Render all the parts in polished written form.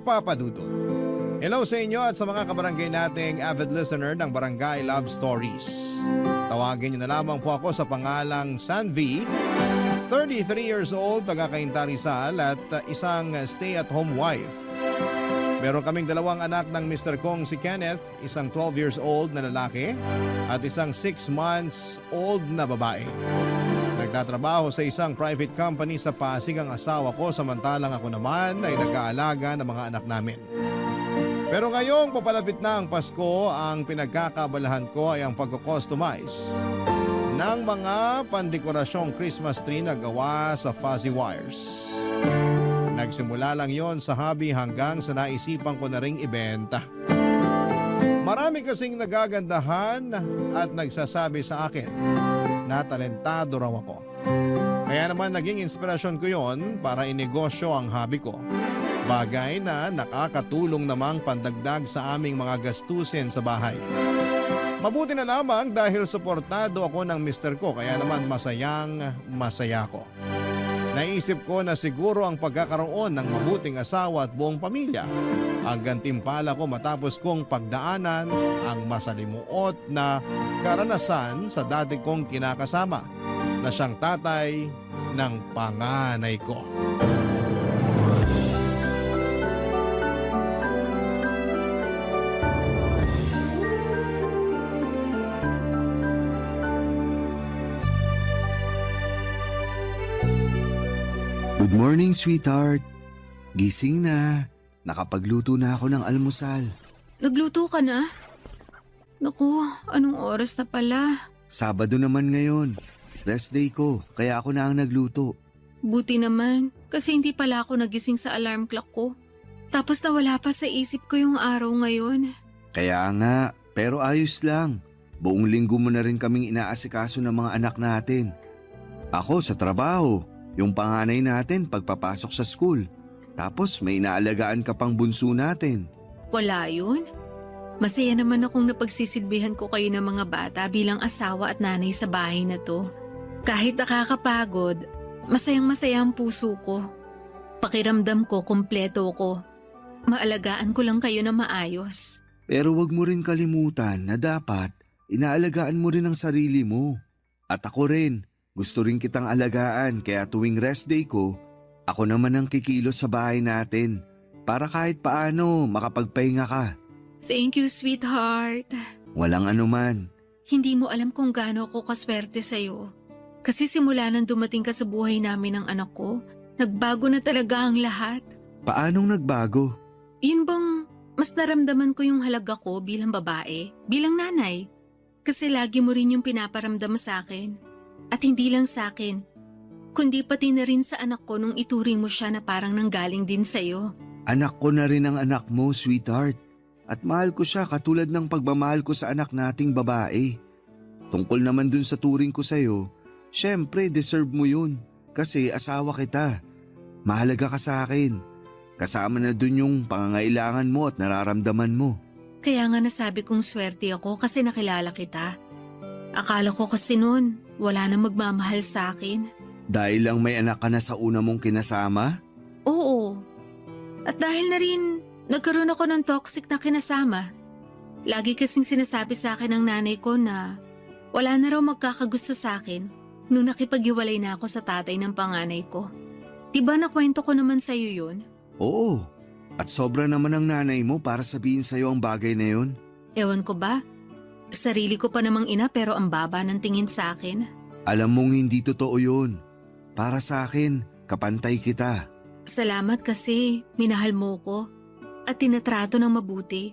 Papa Dudut. Hello sa inyo at sa mga kabarangay nating avid listener ng Barangay Love Stories. Tawagin niyo na lamang po ako sa pangalang Sanvi, 33 years old, taga Cainta Rizal at isang stay-at-home wife. Meron kaming dalawang anak ng Mr. Kong, si Kenneth, isang 12 years old na lalaki at isang 6 months old na babae. Nagtatrabaho sa isang private company sa Pasig ang asawa ko, samantalang ako naman ay nag-aalaga ng mga anak namin. Pero ngayong papalapit na ang Pasko, ang pinagkakabalahan ko ay ang pagko-customize ng mga pandekorasyong Christmas tree na gawa sa fuzzy wires. Nagsimula lang yon sa hobby hanggang sa naisipan ko na ring ibenta. Marami kasing nagagandahan at nagsasabi sa akin na talentado raw ako. Kaya naman naging inspirasyon ko yon para inegosyo ang hobby ko. Bagay na nakakatulong namang pandagdag sa aming mga gastusin sa bahay. Mabuti na lamang dahil suportado ako ng mister ko, kaya naman masayang masaya ko. Naisip ko na siguro ang pagkakaroon ng mabuting asawa at buong pamilya ang gantimpala ko matapos kong pagdaanan ang masalimuot na karanasan sa dati kong kinakasama na siyang tatay ng panganay ko. Good morning, sweetheart. Gising na. Nakapagluto na ako ng almusal. Nagluto ka na? Naku, anong oras na pala? Sabado naman ngayon. Rest day ko, kaya ako na ang nagluto. Buti naman, kasi hindi pala ako nagising sa alarm clock ko. Tapos nawala pa sa isip ko yung araw ngayon. Kaya nga, pero ayos lang. Buong linggo mo na rin kaming inaasikaso ng mga anak natin. Ako sa trabaho, yung panganay natin pagpapasok sa school. Tapos may inaalagaan ka pang bunso natin. Wala yun. Masaya naman akong napagsisilbihan ko kayo ng mga bata bilang asawa at nanay sa bahay na to. Kahit nakakapagod, masayang-masaya ang puso ko. Pakiramdam ko, kumpleto ko. Maalagaan ko lang kayo na maayos. Pero wag mo rin kalimutan na dapat inaalagaan mo rin ang sarili mo. At ako rin. Gusto rin kitang alagaan kaya tuwing rest day ko, ako naman ang kikilos sa bahay natin para kahit paano makapagpahinga ka. Thank you, sweetheart. Walang anuman. Hindi mo alam kung gaano ako kaswerte sa'yo. Kasi simula nang dumating ka sa buhay namin ng anak ko, nagbago na talaga ang lahat. Paanong nagbago? Yun bang mas naramdaman ko yung halaga ko bilang babae, bilang nanay. Kasi lagi mo rin yung pinaparamdam sa akin. At hindi lang sa akin, kundi pati na rin sa anak ko nung ituring mo siya na parang nanggaling din sa'yo. Anak ko na rin ang anak mo, sweetheart. At mahal ko siya katulad ng pagmamahal ko sa anak nating babae. Tungkol naman dun sa turing ko sa'yo, syempre deserve mo yun. Kasi asawa kita. Mahalaga ka sa akin. Kasama na dun yung pangangailangan mo at nararamdaman mo. Kaya nga nasabi kong swerte ako kasi nakilala kita. Akala ko kasi noon, wala na magmamahal sa akin. Dahil lang may anak ka na sa una mong kinasama? Oo. At dahil na rin, nagkaroon ako ng toxic na kinasama. Lagi kasing sinasabi sa akin ng nanay ko na wala na raw magkakagusto sa akin nung nakipaghiwalay na ako sa tatay ng panganay ko. Diba nakwento ko naman sa'yo yun? Oo. At sobra naman ang nanay mo para sabihin sa'yo ang bagay na yun. Ewan ko ba? Sarili ko pa namang ina pero ang baba ng tingin sa akin. Alam mong hindi totoo yun. Para sa akin, kapantay kita. Salamat kasi minahal mo ko at tinatrato ng mabuti.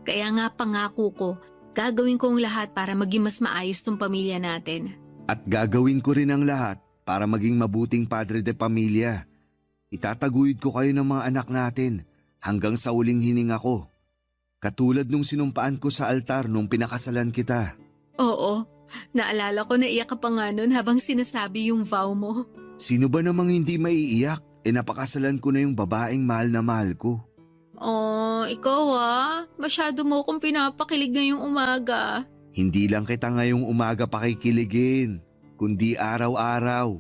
Kaya nga pangako ko, gagawin ko ang lahat para maging mas maayos tong pamilya natin. At gagawin ko rin ang lahat para maging mabuting padre de pamilya. Itataguyod ko kayo ng mga anak natin hanggang sa uling hininga ko. Katulad nung sinumpaan ko sa altar nung pinakasalan kita. Oo, naalala ko na iyak ka pa nga nun habang sinasabi yung vow mo. Sino ba namang hindi maiiyak? Napakasalan ko na yung babaeng mahal na mahal ko. Oh, ikaw masyado mo akong pinapakilig ngayong umaga. Hindi lang kita ngayong umaga pakikiligin, kundi araw-araw.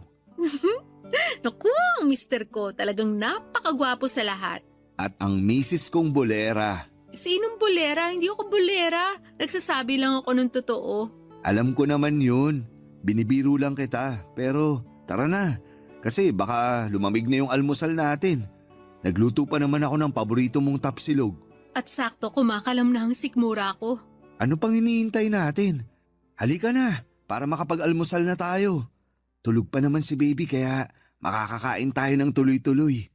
Naku, ang mister ko talagang napakagwapo sa lahat. At ang misis kong bolera. Sinong bolera? Hindi ako bolera. Nagsasabi lang ako ng totoo. Alam ko naman yun. Binibiro lang kita. Pero tara na. Kasi baka lumamig na yung almusal natin. Nagluto pa naman ako ng paborito mong tapsilog. At sakto kumakalam na ang sikmura ko. Ano pang iniintay natin? Halika na para makapag-almusal na tayo. Tulog pa naman si baby kaya makakakain tayo ng tuloy-tuloy.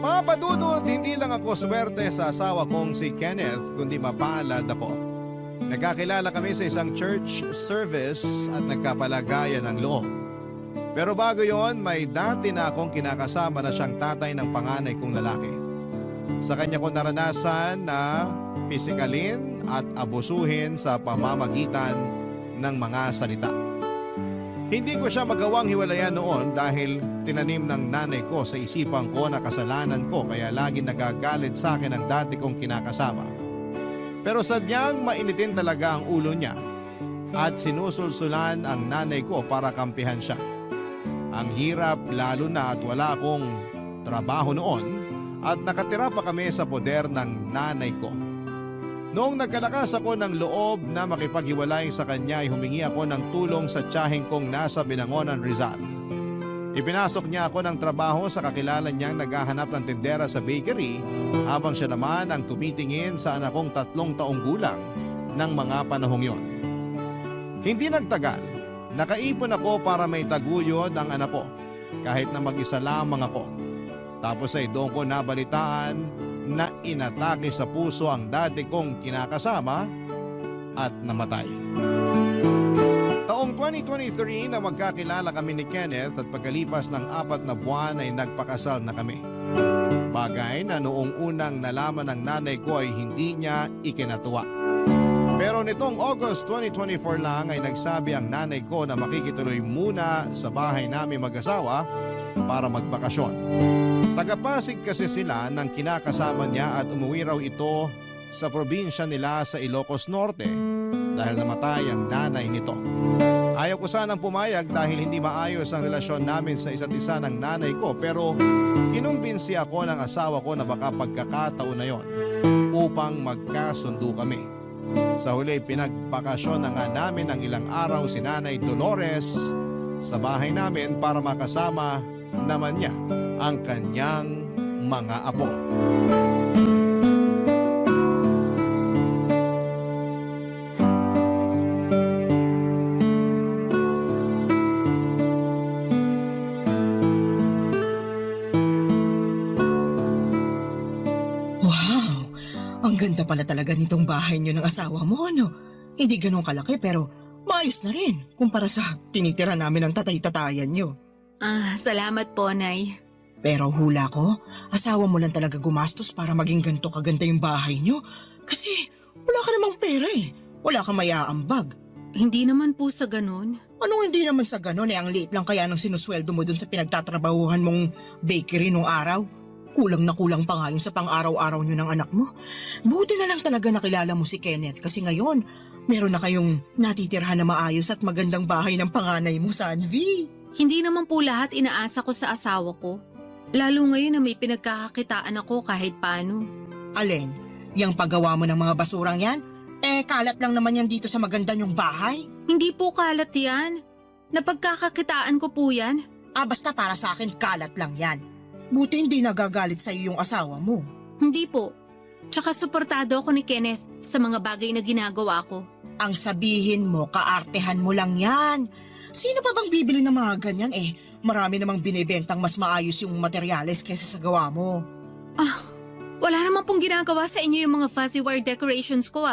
Mga padudod, hindi lang ako swerte sa asawa kong si Kenneth kundi mapalad ako. Nagkakilala kami sa isang church service at nagkapalagayan ng loob. Pero bago yon, may dati na akong kinakasama na siyang tatay ng panganay kong lalaki. Sa kanya ko naranasan na pisikalin at abusuhin sa pamamagitan ng mga salita. Hindi ko siya magawang hiwalayan noon dahil tinanim ng nanay ko sa isipan ko na kasalanan ko kaya laging nagagalit sa akin ang dati kong kinakasama. Pero sadyang mainitin talaga ang ulo niya at sinusulsulan ang nanay ko para kampihan siya. Ang hirap lalo na at wala akong trabaho noon at nakatira pa kami sa poder ng nanay ko. Noong nagkalakas ako ng loob na makipaghiwalay sa kanya ay humingi ako ng tulong sa tiyaheng kong nasa Binangonan, Rizal. Ipinasok niya ako ng trabaho sa kakilala niyang naghahanap ng tindera sa bakery habang siya naman ang tumitingin sa anak kong 3 taong gulang ng mga panahong yon. Hindi nagtagal, nakaipon ako para may taguyod ang anak ko kahit na mag-isa lamang ako. Tapos ay doon ko nabalitaan na inatake sa puso ang dati kong kinakasama at namatay. Taong 2023 na magkakilala kami ni Kenneth at pagkalipas ng 4 na buwan ay nagpakasal na kami. Bagay na noong unang nalaman ng nanay ko ay hindi niya ikinatuwa. Pero nitong August 2024 lang ay nagsabi ang nanay ko na makikituloy muna sa bahay namin mag-asawa para magbakasyon. Taga-Pasig kasi sila ng kinakasama niya at umuwi raw ito sa probinsya nila sa Ilocos Norte dahil namatay ang nanay nito. Ayaw ko sanang pumayag dahil hindi maayos ang relasyon namin sa isa't isa ng nanay ko pero kinumbinsi ako ng asawa ko na baka pagkakataon na yon upang magkasundo kami. Sa huli pinagbakasyon na nga namin ng ilang araw si Nanay Dolores sa bahay namin para makasama naman niya ang kanyang mga apo. Wow! Ang ganda pala talaga nitong bahay niyo ng asawa mo, ano? Hindi ganun kalaki pero maayos na rin kumpara sa tinitira namin ng tatay-tatayan niyo. Salamat po, Nay. Pero hula ko, asawa mo lang talaga gumastos para maging ganito kaganda yung bahay niyo. Kasi wala ka namang pera eh. Wala kang maiaambag. Hindi naman po sa ganun. Anong hindi naman sa ganun eh, ang liit lang kaya ng sinusweldo mo dun sa pinagtatrabahuhan mong bakery nung araw? Kulang na kulang pa nga yun sa pang-araw-araw niyo ng anak mo. Buti na lang talaga nakilala mo si Kenneth kasi ngayon, meron na kayong natitirhan na maayos at magandang bahay ng panganay mo, Sanvi. Hindi naman po lahat inaasa ko sa asawa ko. Lalo ngayon na may pinagkakakitaan ako kahit paano. Alin, yung paggawa mo ng mga basurang yan? Kalat lang naman yan dito sa maganda niyong bahay. Hindi po kalat yan. Napagkakakitaan ko po yan. Basta para sa akin, kalat lang yan. Buti hindi nagagalit sa iyo yung asawa mo. Hindi po. Tsaka suportado ako ni Kenneth sa mga bagay na ginagawa ko. Ang sabihin mo, kaartehan mo lang yan. Sino pa bang bibili ng mga ganyan marami namang binibentang mas maayos yung materyales kaysa sa gawa mo. Wala naman pong ginagawa sa inyo yung mga fuzzy wire decorations ko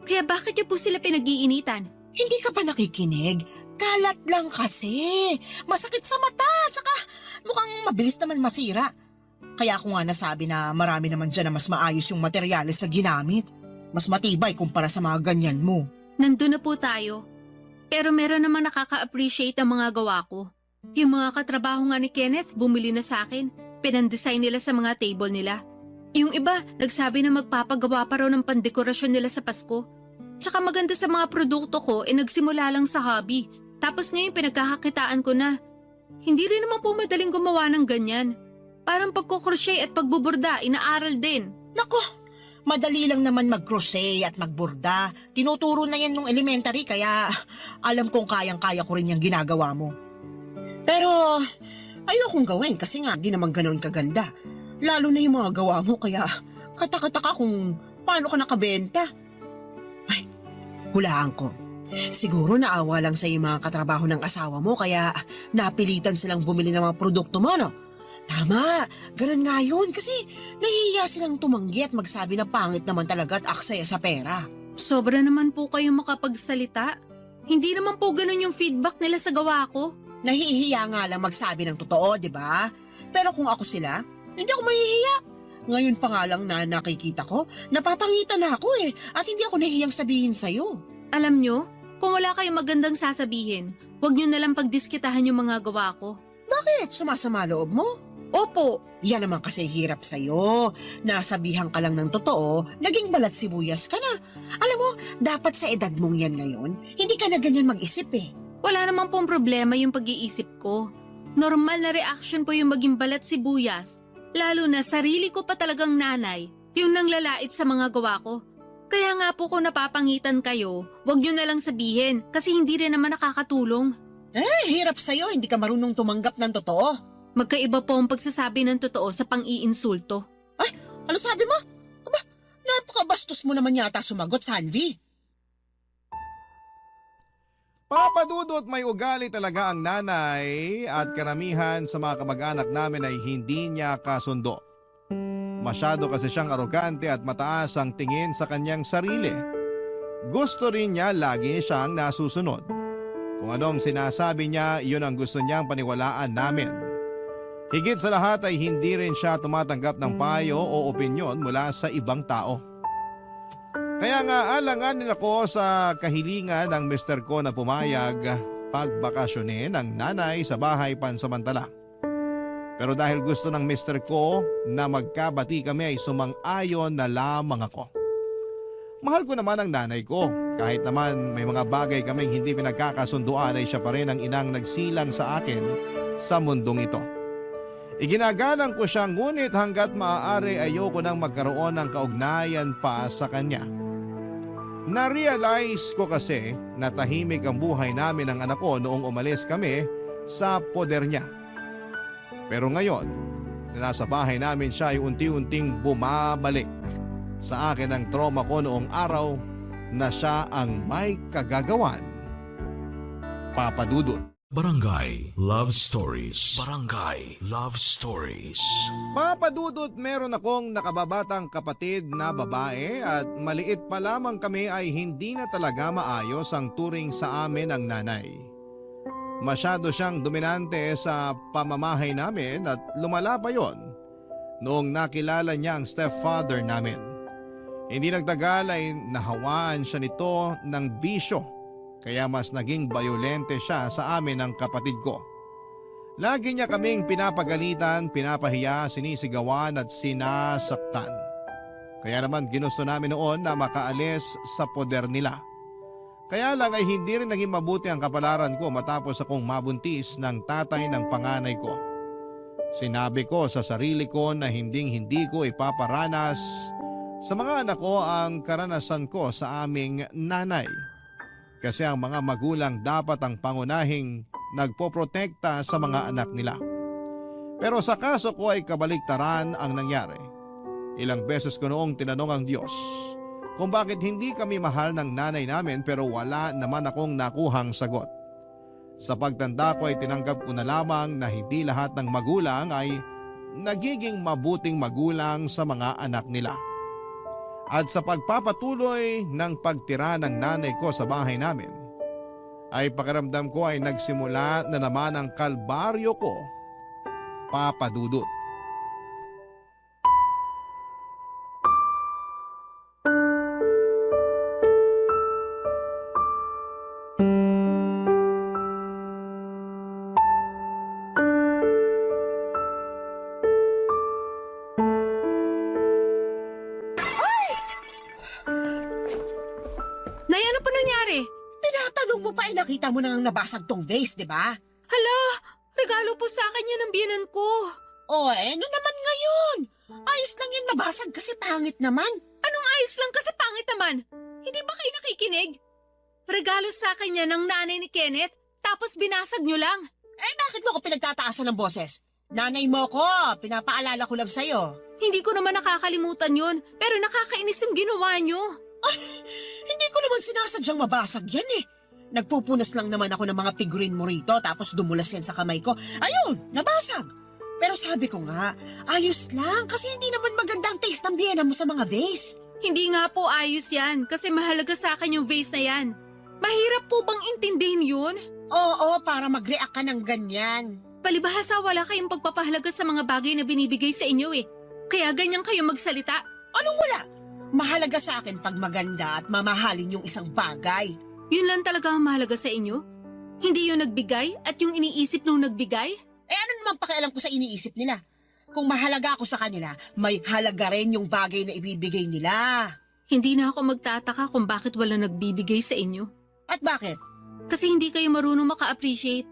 Kaya bakit niyo po sila pinag-iinitan? Hindi ka pa nakikinig? Kalat lang kasi. Masakit sa mata, tsaka mukhang mabilis naman masira. Kaya ako nga nasabi na marami naman dyan na mas maayos yung materyales na ginamit. Mas matibay kumpara sa mga ganyan mo. Nandun na po tayo. Pero meron naman nakaka-appreciate ang mga gawa ko. Yung mga katrabaho nga ni Kenneth, bumili na sa akin. Pinandesign nila sa mga table nila. Yung iba, nagsabi na magpapagawa pa raw ng pandekorasyon nila sa Pasko. Tsaka maganda sa mga produkto ko, nagsimula lang sa hobby. Tapos ngayon pinagkakakitaan ko na. Hindi rin naman po madaling gumawa ng ganyan. Parang pagkukrochet at pagbuburda, inaaral din. Nako, madali lang naman mag-crochet at magburda. Tinuturo na yan nung elementary kaya alam kong kayang-kaya ko rin yung ginagawa mo. Pero ayokong gawin kasi nga di naman ganoon kaganda. Lalo na yung mga gawa mo kaya katakataka kung paano ka nakabenta. Ay, hulaan ko. Siguro naawa lang sa yung mga katrabaho ng asawa mo kaya napilitan silang bumili ng mga produkto mo, no? Tama, ganun nga yun kasi nahihiya silang tumanggi at magsabi na pangit naman talaga at aksaya sa pera. Sobra naman po kayong makapagsalita. Hindi naman po ganun yung feedback nila sa gawa ko. Nahihiya nga lang magsabi ng totoo, di ba? Pero kung ako sila, hindi ako mahihiya. Ngayon pa nga lang na nakikita ko, napapangitan na ako at hindi ako nahihiyang sabihin sa'yo. Alam nyo, kung wala kayong magandang sasabihin, huwag nyo nalang pagdiskitahan yung mga gawa ko. Bakit? Sumasama loob mo? Opo, Yan naman kasi hirap sa'yo. Nasabihan ka lang ng totoo, naging balat sibuyas ka na. Alam mo, dapat sa edad mong yan ngayon, hindi ka na ganyan mag-isip wala namang pong problema yung pag-iisip ko. Normal na reaction po yung maging balat sibuyas. Lalo na sarili ko pa talagang nanay, yung nanglalait sa mga gawa ko. Kaya nga po kung napapangitan kayo, wag nyo na lang sabihin kasi hindi rin naman nakakatulong. Hirap sa'yo, hindi ka marunong tumanggap ng totoo. Magkaiba po ang pagsasabi ng totoo sa pang-iinsulto. Ano sabi mo? Aba, napakabastos mo naman yata sumagot, Sanvi. Papa Dudut, may ugali talaga ang nanay at karamihan sa mga kamag-anak namin ay hindi niya kasundo. Masyado kasi siyang arogante at mataas ang tingin sa kanyang sarili. Gusto rin niya lagi siyang nasusunod. Kung anong sinasabi niya, yun ang gusto niyang paniwalaan namin. Higit sa lahat ay hindi rin siya tumatanggap ng payo o opinyon mula sa ibang tao. Kaya nga alanganin ako sa kahilingan ng mister ko na pumayag pagbakasyonin ng nanay sa bahay pansamantala. Pero dahil gusto ng mister ko na magkabati kami ay sumang-ayon na lamang ako. Mahal ko naman ang nanay ko. Kahit naman may mga bagay kaming hindi pinagkakasunduan ay siya pa rin ang inang nagsilang sa akin sa mundong ito. Iginagalang ko siya ngunit hanggat maaari ayoko nang magkaroon ng kaugnayan pa sa kanya. Na-realize ko kasi na tahimik ang buhay namin ng anak ko noong umalis kami sa poder niya. Pero ngayon, na nasa bahay namin siya ay unti-unting bumabalik sa akin ang trauma ko noong araw na siya ang may kagagawan. Papa Dudut. Barangay Love Stories. Barangay Love Stories. Papa Dudut, meron akong nakababatang kapatid na babae at maliit pa lamang kami ay hindi na talaga maayos ang turing sa amin ng nanay. Masyado siyang dominante sa pamamahay namin at lumala pa yon noong nakilala niya ang stepfather namin. Hindi nagtagal ay nahawaan siya nito ng bisyo. Kaya mas naging bayolente siya sa amin ng kapatid ko. Lagi niya kaming pinapagalitan, pinapahiya, sinisigawan at sinasaktan. Kaya naman ginusto namin noon na makaalis sa poder nila. Kaya lang ay hindi rin naging mabuti ang kapalaran ko matapos akong mabuntis ng tatay ng panganay ko. Sinabi ko sa sarili ko na hindi ko ipaparanas sa mga anak ko ang karanasan ko sa aming nanay. Kasi ang mga magulang dapat ang pangunahing nagpoprotekta sa mga anak nila. Pero sa kaso ko ay kabaligtaran ang nangyari. Ilang beses ko noong tinanong ang Diyos kung bakit hindi kami mahal ng nanay namin pero wala naman akong nakuhang sagot. Sa pagtanda ko ay tinanggap ko na lamang na hindi lahat ng magulang ay nagiging mabuting magulang sa mga anak nila. At sa pagpapatuloy ng pagtira ng nanay ko sa bahay namin, ay pakiramdam ko ay nagsimula na naman ang kalbaryo ko, Papa Dudut. Nay, ano pa nangyari? Tinatanong mo pa nakita mo nang nabasag tong vase, di ba? Hala, Regalo po sa akin yan ng biyenan ko. Ano naman ngayon? Ayos lang yan, mabasag kasi pangit naman. Anong ayos lang kasi pangit naman? Hindi ba kayo nakikinig? Regalo sa akin yan ng nanay ni Kenneth, tapos binasag nyo lang. Bakit mo ako pinagtataasan ng boses? Nanay mo ko, pinapaalala ko lang sa'yo. Hindi ko naman nakakalimutan yun, pero nakakainis yung ginawa nyo. Hindi ko naman sinasadyang mabasag yan eh. Nagpupunas lang naman ako ng mga figurine mo rito tapos dumulas yan sa kamay ko. Ayun, nabasag. Pero sabi ko nga, ayos lang kasi hindi naman magandang taste ng biyena mo sa mga vase. Hindi nga po ayos yan kasi mahalaga sa akin yung vase na yan. Mahirap po bang intindihin yun? Oo, para mag-react ka ng ganyan. Palibhasa wala kayong pagpapahalaga sa mga bagay na binibigay sa inyo eh. Kaya ganyan kayo magsalita. Anong wala? Mahalaga sa akin pag maganda at mamahalin yung isang bagay. Yun lang talaga ang mahalaga sa inyo? Hindi yung nagbigay at yung iniisip nung nagbigay? Ano naman pakialam ko sa iniisip nila? Kung mahalaga ako sa kanila, may halaga rin yung bagay na ibibigay nila. Hindi na ako magtataka kung bakit wala nagbibigay sa inyo. At bakit? Kasi hindi kayo marunong maka-appreciate.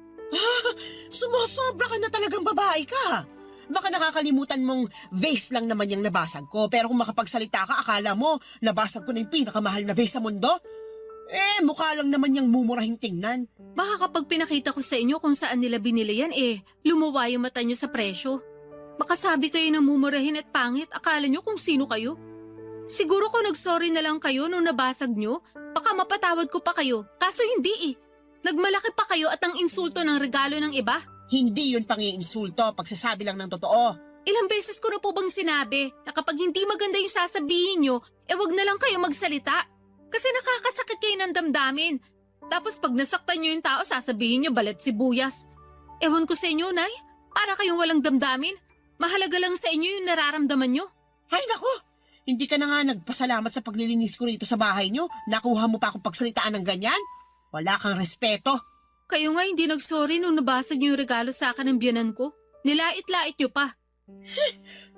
Sumusobra ka na talagang babae ka. Baka nakakalimutan mong vase lang naman yung nabasag ko, pero kung makapagsalita ka, akala mo nabasag ko na yung pinakamahal na vase sa mundo? Mukha lang naman yung mumurahing tingnan. Baka kapag pinakita ko sa inyo kung saan nila binili yan lumuwa yung mata nyo sa presyo. Baka sabi kayo ng mumurahin at pangit, akala nyo kung sino kayo. Siguro kung nagsorry na lang kayo nung nabasag nyo, baka mapatawad ko pa kayo. Kaso hindi Nagmalaki pa kayo at ang insulto ng regalo ng iba. Hindi yun pang-iinsulto, pagsasabi lang ng totoo. Ilang beses ko na po bang sinabi na kapag hindi maganda yung sasabihin nyo, wag na lang kayo magsalita. Kasi nakakasakit kayo ng damdamin. Tapos pag nasaktan nyo yung tao, sasabihin nyo balat sibuyas. Ewan ko sa inyo, Nay. Para kayong walang damdamin. Mahalaga lang sa inyo yung nararamdaman nyo. Ay nako, hindi ka na nga nagpasalamat sa paglilinis ko rito sa bahay nyo. Nakuha mo pa akong pagsalitaan ng ganyan? Wala kang respeto. Kayo nga hindi nagsorry nung nabasag nyo yung regalo sa akin ng biyanan ko. Nilait-lait nyo pa.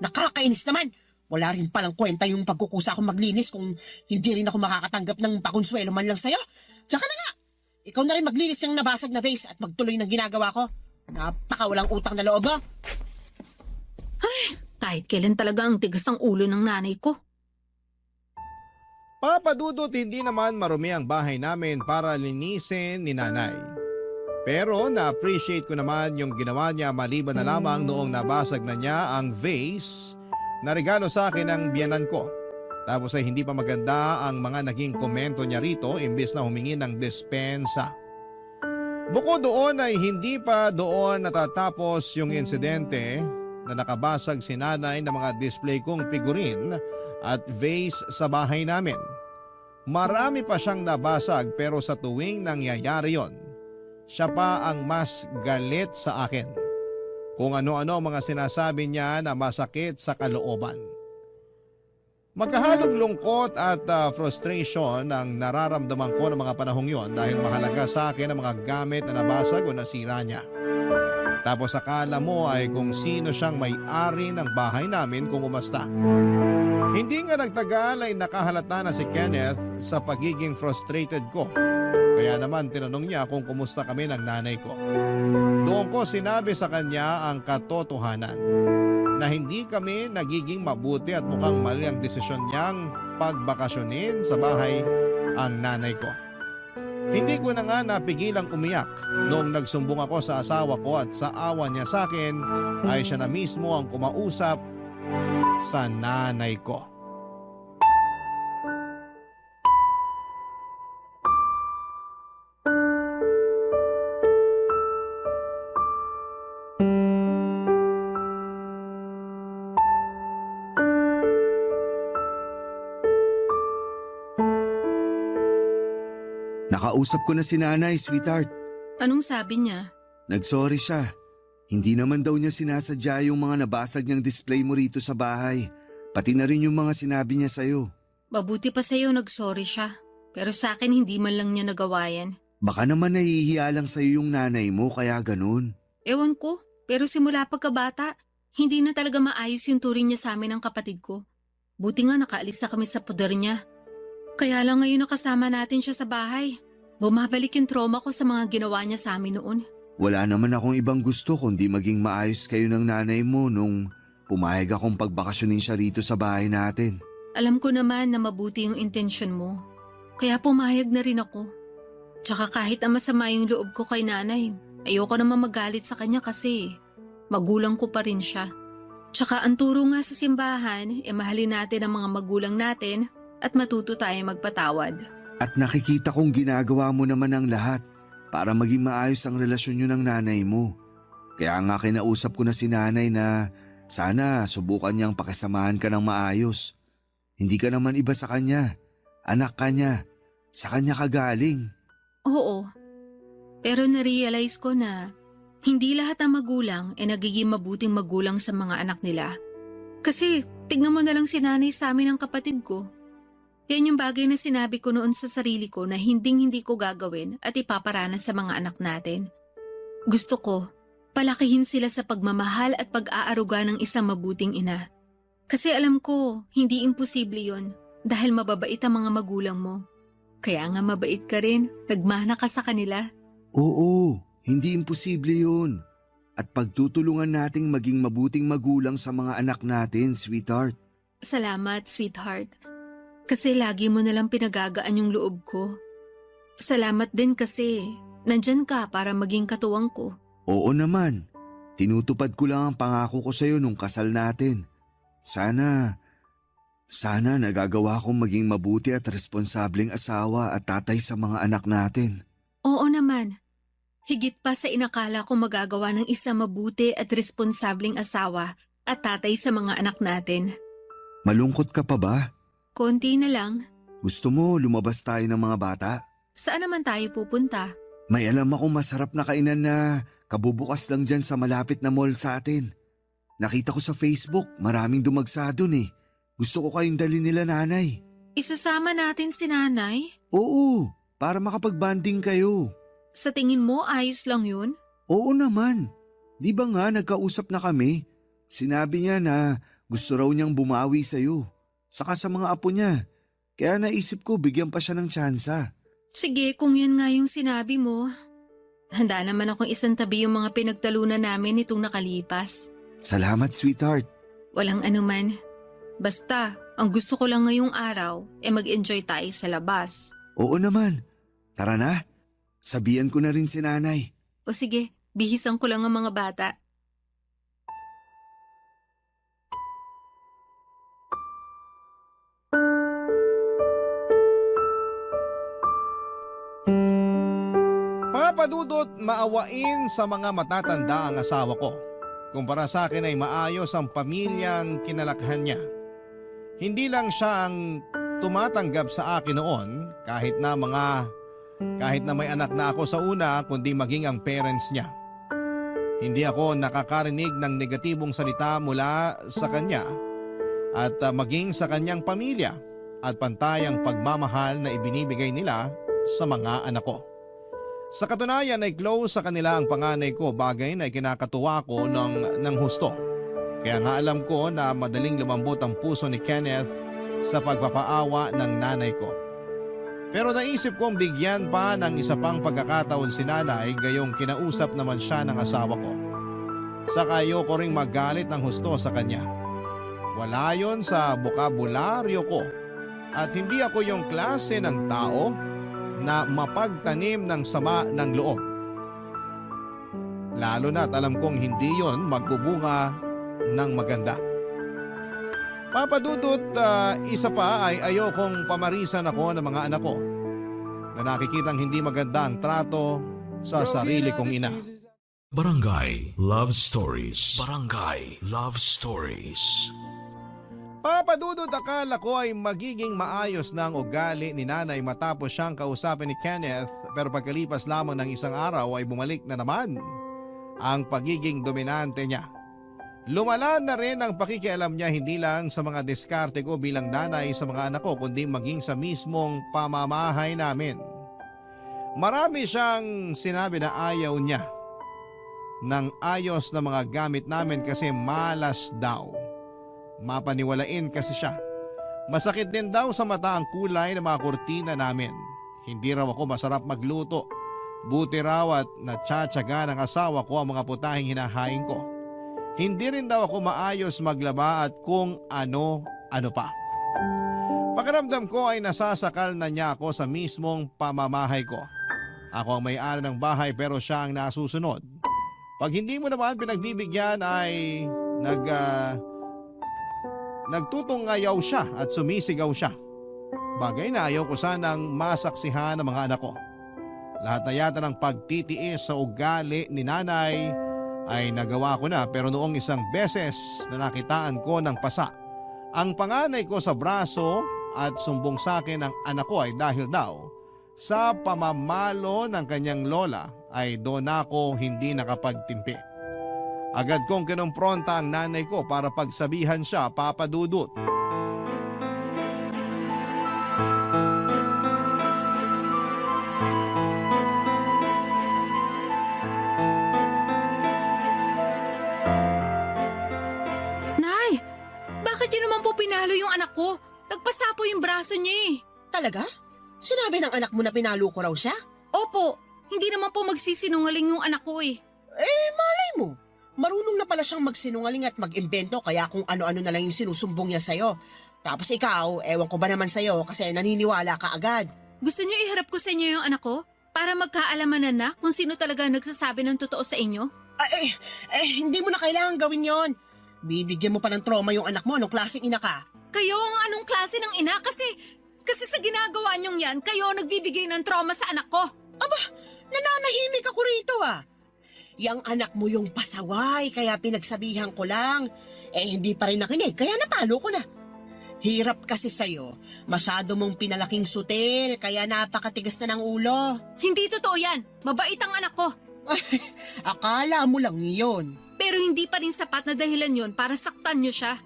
Nakakainis naman. Wala rin palang kwenta yung pagkukusa akong maglinis kung hindi rin ako makakatanggap ng pakonsuelo man lang sa'yo. Tsaka na nga, ikaw na rin maglinis ng nabasag na vase at magtuloy ng ginagawa ko. Napakawalang utang na loob, Kahit kailan talaga ang tigas ng ulo ng nanay ko. Papadudot, hindi naman marumi ang bahay namin para linisin ni nanay. Pero na-appreciate ko naman yung ginawa niya maliban na lamang noong nabasag na niya ang vase na regalo sa akin ng biyanan ko. Tapos ay hindi pa maganda ang mga naging komento niya rito imbes na humingi ng dispensa. Bukod doon ay hindi pa doon natatapos yung insidente na nakabasag si nanay ng mga display kong figurine at vase sa bahay namin. Marami pa siyang nabasag pero sa tuwing nangyayari yon, siya pa ang mas galit sa akin. Kung ano-ano ang mga sinasabi niya na masakit sa kalooban. Magkahalong lungkot at frustration ang nararamdaman ko ng mga panahong yon dahil mahalaga sa akin ang mga gamit na nabasag o nasira niya. Tapos akala mo ay kung sino siyang may-ari ng bahay namin kung umasta. Hindi nga nagtagal ay nakahalata na si Kenneth sa pagiging frustrated ko. Kaya naman tinanong niya kung kumusta kami ng nanay ko. Doon ko sinabi sa kanya ang katotohanan na hindi kami nagiging mabuti at mukhang mali ang desisyon niyang pagbakasyonin sa bahay ang nanay ko. Hindi ko na nga napigilang umiyak noong nagsumbong ako sa asawa ko at sa awa niya sa akin ay siya na mismo ang kumausap sa nanay ko. Nakausap ko na si nanay, sweetheart. Anong sabi niya? Nagsorry siya. Hindi naman daw niya sinasadya yung mga nabasag niyang display mo rito sa bahay. Pati na rin yung mga sinabi niya sa'yo. Mabuti pa sa'yo nagsorry siya. Pero sa akin hindi man lang niya nagawa yan. Baka naman nahihiya lang sa'yo yung nanay mo kaya ganun. Ewan ko, pero simula pagkabata, hindi na talaga maayos yung turing niya sa amin ng kapatid ko. Buti nga nakaalis na kami sa poder niya. Kaya lang ngayon nakasama natin siya sa bahay. Bumabalik yung trauma ko sa mga ginawa niya sa amin noon. Wala naman akong ibang gusto kundi maging maayos kayo ng nanay mo nung pumayag akong pagbakasyonin siya rito sa bahay natin. Alam ko naman na mabuti yung intensyon mo. Kaya pumayag na rin ako. Tsaka kahit na masama yung loob ko kay nanay, ayoko naman magalit sa kanya kasi magulang ko pa rin siya. Tsaka ang turo nga sa simbahan, mahalin natin ang mga magulang natin at matuto tayo magpatawad. At nakikita kong ginagawa mo naman ang lahat para maging maayos ang relasyon niyo ng nanay mo. Kaya nga kinausap ko na si nanay na sana subukan niyang pakisamahan ka ng maayos. Hindi ka naman iba sa kanya. Anak ka niya. Sa kanya ka galing. Oo, pero narealize ko na hindi lahat ng magulang ay nagiging mabuting magulang sa mga anak nila. Kasi tignan mo na lang si nanay sa amin ng kapatid ko. Yan yung bagay na sinabi ko noon sa sarili ko na hinding-hindi ko gagawin at ipaparanas sa mga anak natin. Gusto ko, palakihin sila sa pagmamahal at pag-aaruga ng isang mabuting ina. Kasi alam ko, hindi imposible yon dahil mababait ang mga magulang mo. Kaya nga mabait ka rin, nagmana ka sa kanila. Oo, hindi imposible yun. At pagtutulungan nating maging mabuting magulang sa mga anak natin, sweetheart. Salamat, sweetheart. Kasi lagi mo nalang pinagagaan yung loob ko. Salamat din kasi nandyan ka para maging katuwang ko. Oo naman. Tinutupad ko lang ang pangako ko sa'yo nung kasal natin. Sana nagagawa kong maging mabuti at responsableng asawa at tatay sa mga anak natin. Oo naman. Higit pa sa inakala ko magagawa ng isang mabuti at responsableng asawa at tatay sa mga anak natin. Malungkot ka pa ba? Konti na lang. Gusto mo lumabas tayo ng mga bata? Saan naman tayo pupunta? May alam akong masarap na kainan na kabubukas lang dyan sa malapit na mall sa atin. Nakita ko sa Facebook, maraming dumagsa dun eh. Gusto ko kayong dalhin nila nanay. Isasama natin si nanay? Oo, para makapag-banding kayo. Sa tingin mo ayos lang yun? Oo naman. Di ba nga nagkausap na kami? Sinabi niya na gusto raw niyang bumawi sa'yo. Saka sa mga apo niya. Kaya naisip ko bigyan pa siya ng tsansa. Sige, kung yan nga yung sinabi mo. Handa naman akong isang tabi yung mga pinagtalunan namin nitong nakalipas. Salamat, sweetheart. Walang anuman. Basta, ang gusto ko lang ngayong araw ay mag-enjoy tayo sa labas. Oo naman. Tara na. Sabihan ko na rin si nanay. O sige, bihisan ko lang ang mga bata. Papadudot maawain sa mga matatanda ang asawa ko. Kumpara sa akin ay maayos ang pamilyang kinalakhan niya. Hindi lang siya ang tumatanggap sa akin noon kahit na may anak na ako sa una kundi maging ang parents niya. Hindi ako nakakarinig ng negatibong salita mula sa kanya at maging sa kanyang pamilya at pantayang pagmamahal na ibinibigay nila sa mga anak ko. Sa katunayan ay close sa kanila ang panganay ko, bagay na kinakatuwa ko ng husto. Kaya nga alam ko na madaling lumambot ang puso ni Kenneth sa pagpapaawa ng nanay ko. Pero naisip kong bigyan pa ng isa pang pagkakataon si nanay gayong kinausap naman siya ng asawa ko. Saka ayoko ring magalit ng husto sa kanya. Wala yon sa bokabularyo ko at hindi ako yung klase ng tao na mapagtanim ng sama ng loob. Lalo na't alam kong hindi yon magbubunga ng maganda. Papadudot, isa pa ay ayokong pamarisan ako ng mga anak ko na nakikitang hindi maganda ang trato sa sarili kong ina. Barangay Love Stories. Barangay Love Stories. Papadudod, akala ko ay magiging maayos na ang ugali ni nanay matapos siyang kausapin ni Kenneth, pero pagkalipas lamang ng isang araw ay bumalik na naman ang pagiging dominante niya. Lumala na rin ang pakikialam niya hindi lang sa mga diskarte ko bilang nanay sa mga anak ko kundi maging sa mismong pamamahay namin. Marami siyang sinabi na ayaw niya ng ayos na mga gamit namin kasi malas daw. Mapaniwalain kasi siya. Masakit din daw sa mata ang kulay ng mga kurtina namin. Hindi raw ako masarap magluto. Buti raw at natsatsaga ng asawa ko ang mga putahing hinahain ko. Hindi rin daw ako maayos maglaba at kung ano pa. Pakiramdam ko ay nasasakal na niya ako sa mismong pamamahay ko. Ako ang may-ari ng bahay pero siya ang nasusunod. Pag hindi mo naman pinagbibigyan ay nagtutungayaw siya at sumisigaw siya. Bagay na ayaw ko sanang masaksihan ng mga anak ko. Lahat na yata ng pagtitiis sa ugali ni nanay ay nagawa ko na pero noong isang beses na nakitaan ko ng pasa ang panganay ko sa braso at sumbong sa akin ng anak ko ay dahil daw sa pamamalo ng kanyang lola ay doon ako hindi nakapagtimpi. Agad kong kinumpronta ang nanay ko para pagsabihan siya, Papa Dudut. Nay, bakit yun naman po pinalo yung anak ko? Nagpasa po yung braso niya eh. Talaga? Sinabi ng anak mo na pinalo ko raw siya? Opo, hindi naman po magsisinungaling yung anak ko eh. Malay mo. Marunong na pala siyang magsinungaling at mag-imbento kaya kung ano-ano na lang yung sinusumbong niya sa'yo. Tapos ikaw, ewan ko ba naman sa'yo kasi naniniwala ka agad. Gusto niyo iharap ko sa inyo yung anak ko? Para magkaalaman na kung sino talaga nagsasabi ng totoo sa inyo? Hindi mo na kailangan gawin yon. Bibigyan mo pa ng trauma yung anak mo. Anong klaseng ina ka? Kayo ang anong klase ng ina kasi sa ginagawa niyong yan, kayo ang nagbibigay ng trauma sa anak ko. Aba, nananahimik ako rito ah. Yang anak mo yung pasaway kaya pinagsabihan ko lang. Hindi pa rin nakinig kaya napalo ko na. Hirap kasi sa'yo. Masyado mong pinalaking sutil kaya napakatigas na ng ulo. Hindi totoo yan. Mabait ang anak ko. Akala mo lang yun. Pero hindi pa rin sapat na dahilan yon para saktan niyo siya.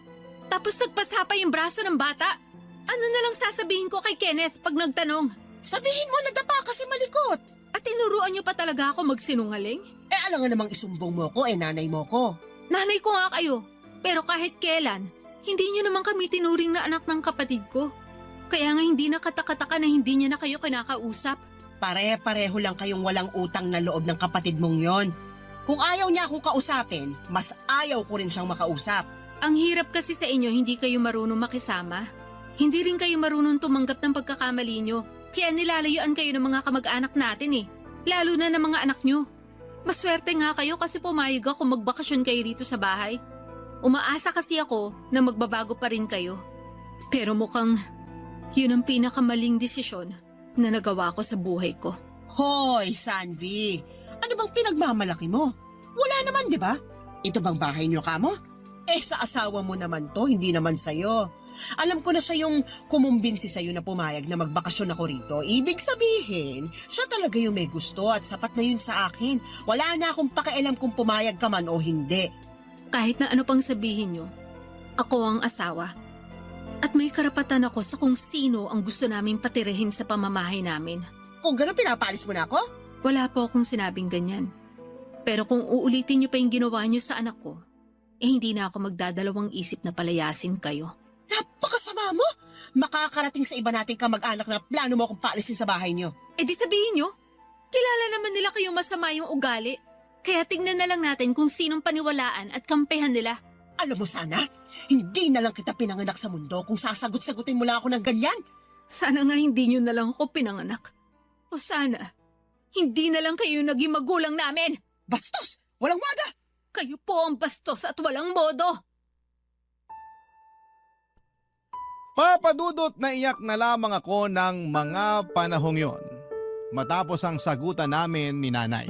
Tapos nagpasa pa yung braso ng bata. Ano na lang sasabihin ko kay Kenneth pag nagtanong? Sabihin mo nadapa kasi malikot. At tinuruan niyo pa talaga ako magsinungaling? Alam nga namang isumbong mo ko nanay mo ko. Nanay ko nga kayo. Pero kahit kailan, hindi niyo naman kami tinuring na anak ng kapatid ko. Kaya nga hindi nakatakataka na hindi niya na kayo kinakausap. Pare-pareho lang kayong walang utang na loob ng kapatid mong yon. Kung ayaw niya akong kausapin, mas ayaw ko rin siyang makausap. Ang hirap kasi sa inyo hindi kayo marunong makisama. Hindi rin kayo marunong tumanggap ng pagkakamali nyo. Kaya nilalayuan kayo ng mga kamag-anak natin eh. Lalo na ng mga anak nyo. Maswerte nga kayo kasi pumayag ako magbakasyon kayo dito sa bahay. Umaasa kasi ako na magbabago pa rin kayo. Pero mukhang yun ang pinakamaling desisyon na nagawa ko sa buhay ko. Hoy, Sanvi! Ano bang pinagmamalaki mo? Wala naman, di ba? Ito bang bahay niyo kamo? Sa asawa mo naman to, hindi naman sa'yo. Alam ko na siya yung kumumbinsi sa'yo na pumayag na magbakasyon ako rito. Ibig sabihin, siya talaga yung may gusto at sapat na yun sa akin. Wala na akong pakialam kung pumayag ka man o hindi. Kahit na ano pang sabihin nyo, ako ang asawa. At may karapatan ako sa kung sino ang gusto naming patirahin sa pamamahay namin. Kung gano'n pinapalis mo na ako? Wala po akong sinabing ganyan. Pero kung uulitin nyo pa yung ginawa nyo sa anak ko, hindi na ako magdadalawang isip na palayasin kayo. Napakasama mo! Makakarating sa iba nating kamag-anak na plano mo akong paalisin sa bahay niyo. Di sabihin nyo, kilala naman nila kayo masama yung ugali. Kaya tignan na lang natin kung sinong paniwalaan at kampehan nila. Alam mo sana, hindi na lang kita pinanganak sa mundo kung sasagot-sagutin mo lang ako ng ganyan. Sana nga hindi nyo na lang ako pinanganak. O sana, hindi na lang kayo naging magulang namin. Bastos! Walang waga! Kayo po ang bastos at walang modo. Papadudot na iyak na lamang ako ng mga panahong yon matapos ang sagutan namin ni nanay.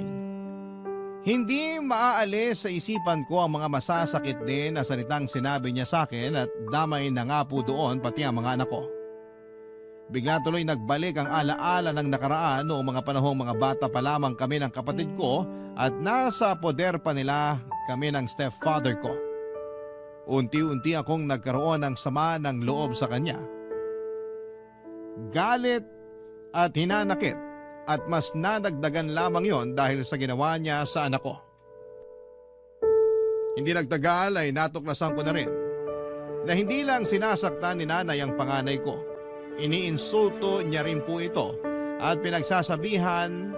Hindi maaalis sa isipan ko ang mga masasakit din na salitang sinabi niya sa akin at damay na nga po doon pati ang mga anak ko. Bigla tuloy nagbalik ang alaala ng nakaraan noong mga panahong mga bata pa lamang kami ng kapatid ko at nasa poder pa nila kami ng stepfather ko. Unti-unti akong nagkaroon ng sama ng loob sa kanya. Galit at hinanakit at mas nadagdagan lamang yon dahil sa ginawa niya sa anak ko. Hindi nagtagal ay natuklasan ko na rin na hindi lang sinasaktan ni nanay ang panganay ko. Iniinsulto niya rin po ito at pinagsasabihan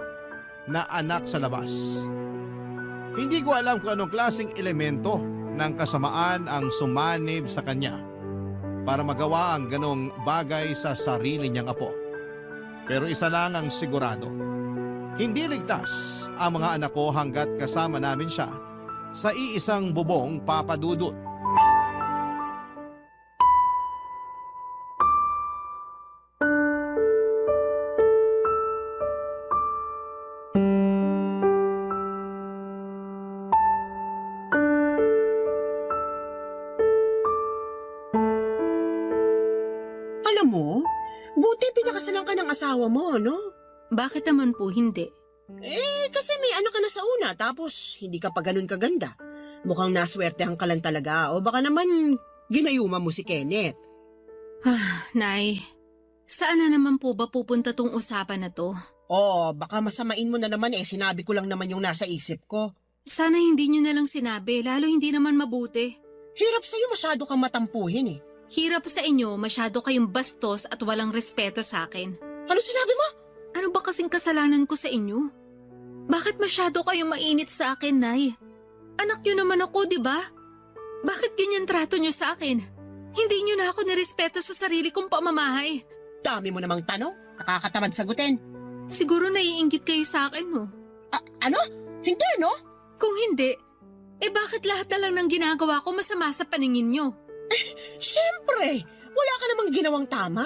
na anak sa labas. Hindi ko alam kung anong klaseng elemento ng kasamaan ang sumanib sa kanya para magawa ang ganong bagay sa sarili niyang apo. Pero isa lang ang sigurado, hindi ligtas ang mga anak ko hanggat kasama namin siya sa iisang bubong papadudot. Alam mo, buti pinakasalan ka ng asawa mo, no? Bakit naman po hindi? Kasi may anak ka na sa una, tapos hindi ka pa ganun kaganda. Mukhang naswertehan ka lang talaga, o baka naman ginayuma mo si Kenneth. Nay, saan na naman po ba pupunta tong usapan na to? Baka masamain mo na naman sinabi ko lang naman yung nasa isip ko. Sana hindi nyo na lang sinabi, lalo hindi naman mabuti. Hirap sa'yo masyado kang matampuhin Hirap sa inyo, masyado kayong bastos at walang respeto sa akin. Ano sinabi mo? Ano ba kasing kasalanan ko sa inyo? Bakit masyado kayong mainit sa akin, Nay? Anak nyo naman ako, di ba? Bakit ganyan trato nyo sa akin? Hindi nyo na ako nirespeto sa sarili kong pamamahay. Dami mo namang tanong, nakakatamad sagutin. Siguro naiinggit kayo sa akin, no? Ano? Hindi, no? Kung hindi, bakit lahat na lang ng ginagawa ko masama sa paningin nyo? Siyempre, wala ka namang ginawang tama.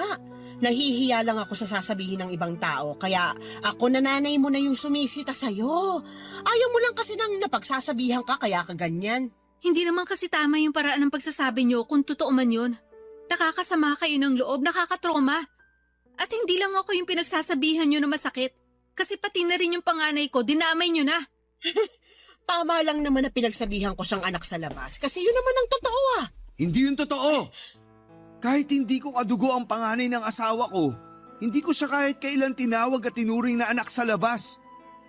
Nahihiya lang ako sa sasabihin ng ibang tao, kaya ako na nanay mo na yung sumisita sa'yo. Ayaw mo lang kasi nang napagsasabihan ka, kaya ka ganyan. Hindi naman kasi tama yung paraan ng pagsasabi nyo kung totoo man yun. Nakakasama kayo ng loob, nakakatroma. At hindi lang ako yung pinagsasabihan nyo na masakit. Kasi pati na rin yung panganay ko, dinamay nyo na. Tama lang naman na pinagsabihan ko siyang anak sa labas, kasi yun naman ang totoo Hindi yun totoo. Kahit hindi ko kadugo ang panganay ng asawa ko, hindi ko siya kahit kailan tinawag at tinuring na anak sa labas.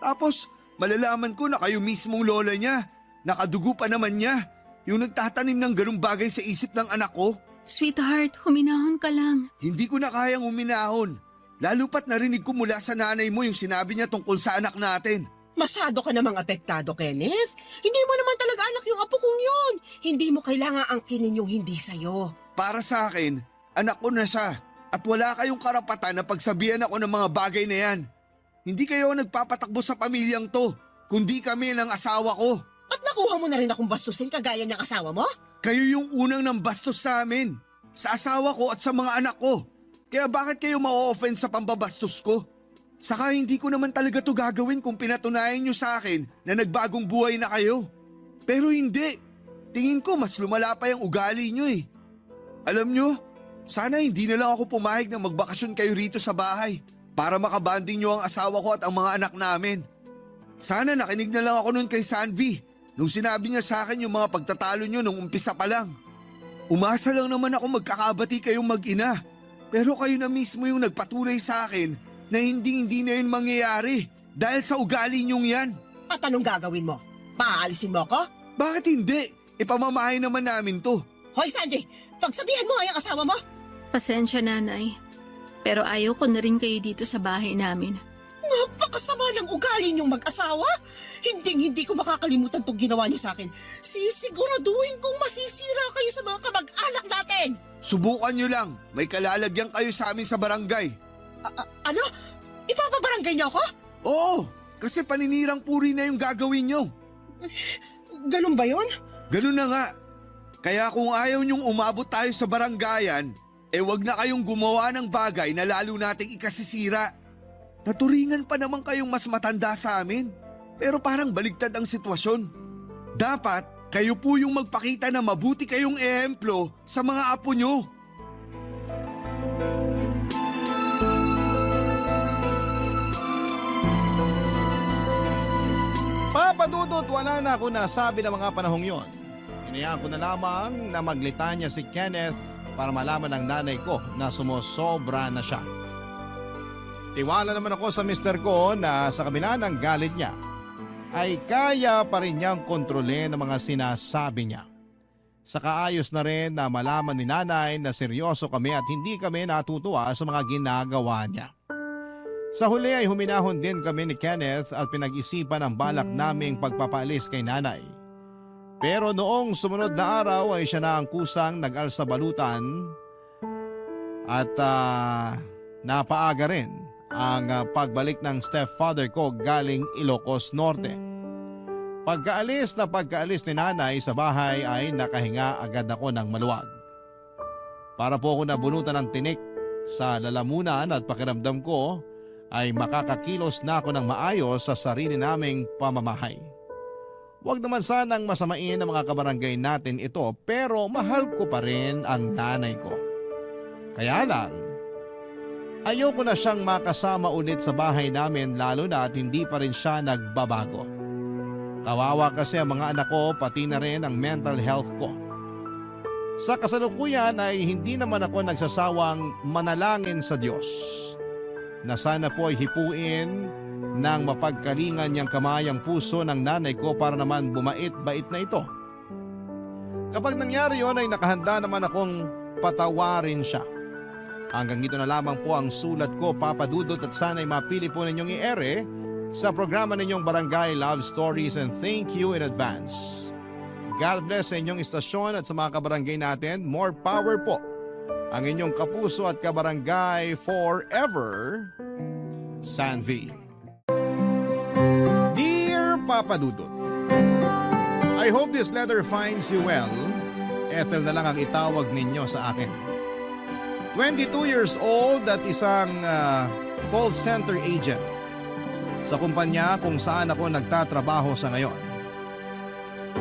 Tapos, malalaman ko na kayo mismong lola niya, nakadugo pa naman niya, yung nagtatanim ng ganung bagay sa isip ng anak ko. Sweetheart, huminahon ka lang. Hindi ko na kayang uminahon. Lalo pat narinig ko mula sa nanay mo yung sinabi niya tungkol sa anak natin. Masyado ka namang apektado, Kenneth. Hindi mo naman talaga anak yung apo kong yun. Hindi mo kailangan angkinin yung hindi sa'yo. Para sa akin, anak ko na siya at wala kayong karapatan na pagsabihan ako ng mga bagay na yan. Hindi kayo nagpapatakbo sa pamilyang to, kundi kami ng asawa ko. At nakuha mo na rin akong bastusin kagaya ng asawa mo? Kayo yung unang nang bastos sa amin, sa asawa ko at sa mga anak ko. Kaya bakit kayo ma-offend sa pambabastos ko? Saka hindi ko naman talaga to gagawin kung pinatunayan nyo sa akin na nagbagong buhay na kayo. Pero hindi. Tingin ko mas lumala pa yung ugali nyo Alam nyo, sana hindi na lang ako pumahig na magbakasyon kayo rito sa bahay para makabanding nyo ang asawa ko at ang mga anak namin. Sana nakinig na lang ako nun kay Sanvi nung sinabi niya sa akin yung mga pagtatalo nyo nung umpisa pa lang. Umasa lang naman ako magkakabati kayong mag-ina. Pero kayo na mismo yung nagpatunay sa akin na hindi na yun mangyayari dahil sa ugali niyong yan. At anong gagawin mo? Paaalisin mo ako? Bakit hindi? Ipamamahay naman namin to. Hoy, Sandy! Pagsabihan mo ang asawa mo! Pasensya, Nanay. Pero ayaw ko na rin kayo dito sa bahay namin. Napakasama ng ugali niyong mag-asawa! Hindi ko makakalimutan tong ginawa niyo sa akin. Sisiguraduhin kong masisira kayo sa mga kamag-anak natin! Subukan nyo lang. May kalalagyan kayo sa amin sa barangay. Ano? Ipapabarangay niyo ako? Oo, kasi paninirang puri na yung gagawin nyo. Ganun ba yun? Ganun na nga. Kaya kung ayaw nyong umabot tayo sa barangayan, wag na kayong gumawa ng bagay na lalo nating ikasisira. Naturingan pa naman kayong mas matanda sa amin, pero parang baligtad ang sitwasyon. Dapat kayo po yung magpakita na mabuti kayong ehemplo sa mga apo nyo. Papadudot, wala na ako nasabi ng mga panahong yon. Inayaan ko na lamang na maglitanya si Kenneth para malaman ng nanay ko na sumosobra na siya. Tiwala naman ako sa mister ko na sa kabila ng galit niya, ay kaya pa rin niyang kontrolin ang mga sinasabi niya. Sa kaayos na rin na malaman ni nanay na seryoso kami at hindi kami natutuwa sa mga ginagawa niya. Sa huli ay huminahon din kami ni Kenneth at pinag-isipan ang balak naming pagpapaalis kay nanay. Pero noong sumunod na araw ay siya na ang kusang nag-alsa balutan at napaaga rin ang pagbalik ng stepfather ko galing Ilocos Norte. Pagkaalis ni nanay sa bahay ay nakahinga agad ako ng maluwag. Para po ako nabunutan ng tinik sa lalamunan at pakiramdam ko ay makakakilos na ako ng maayos sa sarili naming pamamahay. Huwag naman sanang masamain ng mga kabarangay natin ito pero mahal ko pa rin ang nanay ko. Kaya lang, ayoko na siyang makasama ulit sa bahay namin lalo na at hindi pa rin siya nagbabago. Kawawa kasi ang mga anak ko pati na rin ang mental health ko. Sa kasalukuyan ay hindi naman ako nagsasawang manalangin sa Diyos na sana po ay hipuin ng mapagkalingan niyang kamay ang puso ng nanay ko para naman bumait-bait na ito. Kapag nangyari yon ay nakahanda naman akong patawarin siya. Hanggang dito na lamang po ang sulat ko, Papa Dudut, at sana'y mapili po ninyong i-ere sa programa ninyong Barangay Love Stories, and thank you in advance. God bless sa inyong istasyon at sa mga kabarangay natin. More power po. Ang inyong kapuso at kabarangay forever, Sanvi. Dear Papa Dudut, I hope this letter finds you well. Ethel na lang ang itawag ninyo sa akin. 22 years old at isang call center agent sa kumpanya kung saan ako nagtatrabaho sa ngayon.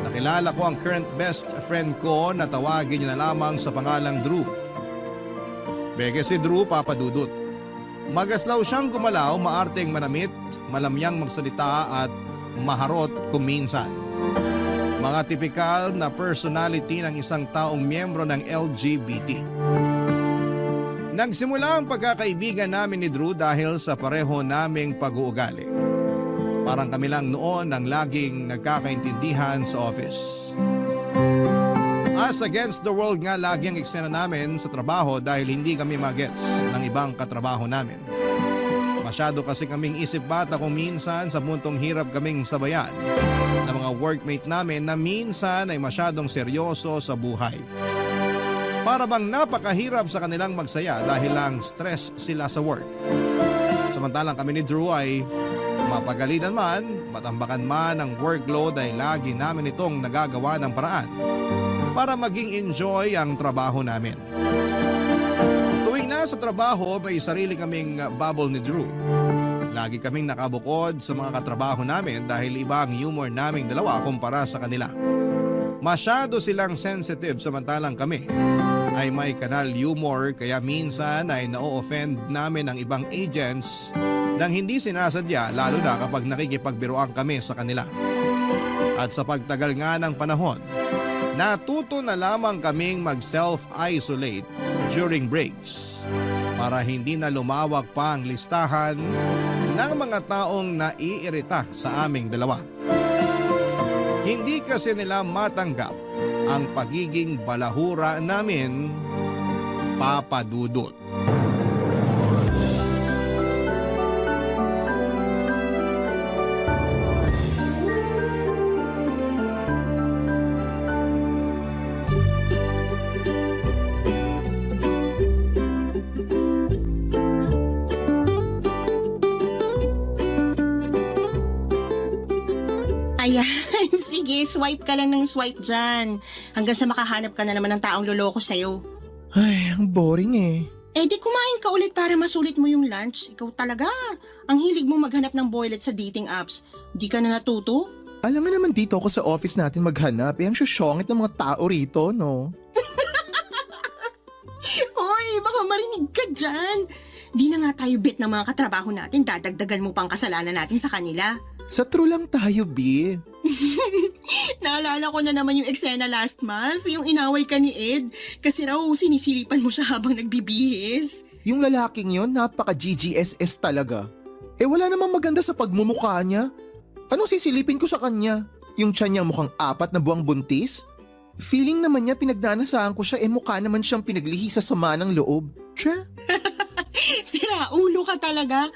Nakilala ko ang current best friend ko na tawagin niyo na lamang sa pangalang Drew. Beke si Drew, Papa Dudut. Magaslaw siyang gumalaw, maarteng manamit, malamyang magsalita at maharot kung minsan. Mga tipikal na personality ng isang taong miyembro ng LGBT. Nagsimula ang pagkakaibigan namin ni Drew dahil sa pareho naming pag-uugali. Parang kami lang noon ang laging nagkakaintindihan sa office. As against the world nga lagi ang eksena namin sa trabaho dahil hindi kami magets ng ibang katrabaho namin. Masyado kasi kaming isip bata kung minsan sa puntong hirap kaming sabayan ng mga workmate namin na minsan ay masyadong seryoso sa buhay. Para bang napakahirap sa kanilang magsaya dahil lang stress sila sa work. Samantalang kami ni Drew ay mapagalitan man, matambakan man ang workload ay lagi namin itong nagagawa ng paraan para maging enjoy ang trabaho namin. Tuwing nasa trabaho, may sarili kaming bubble ni Drew. Lagi kaming nakabukod sa mga katrabaho namin dahil iba ang humor naming dalawa kumpara sa kanila. Masyado silang sensitive samantalang kami ay may kanal humor kaya minsan ay na-offend namin ang ibang agents nang hindi sinasadya lalo na kapag nakikipagbiruan kami sa kanila. At sa pagtagal nga ng panahon, natuto na lamang kaming mag-self-isolate during breaks para hindi na lumawak pa ang listahan ng mga taong naiirita sa aming dalawa. Hindi kasi nila matanggap ang pagiging balahura namin, Papa Dudut. Ayan, sige, swipe ka lang ng swipe dyan. Hanggang sa makahanap ka na naman ng taong loloko sa'yo. Ay, ang boring eh. Eh di kumain ka ulit para masulit mo yung lunch. Ikaw talaga. Ang hilig mong maghanap ng boylet sa dating apps. Di ka na natuto? Alam mo naman dito ako sa office natin maghanap. Ang susyongit ng mga tao rito, no? Hoy, baka marinig ka dyan. Di na nga tayo bet ng mga katrabaho natin. Dadagdagan mo pang kasalanan natin sa kanila. Sa true lang tayo, B. Naalala ko na naman yung eksena last month, yung inaway ka ni Ed. Kasi raw sinisilipan mo siya habang nagbibihis. Yung lalaking yon napaka-GGSS talaga. Eh wala namang maganda sa pagmumukha niya. Anong sisilipin ko sa kanya? Yung tiyan niya mukhang 4 na buwang buntis? Feeling naman niya pinagnanasaan ko siya mukha naman siyang pinaglihi sa sama ng loob. Tsa? Sira ulo ka talaga.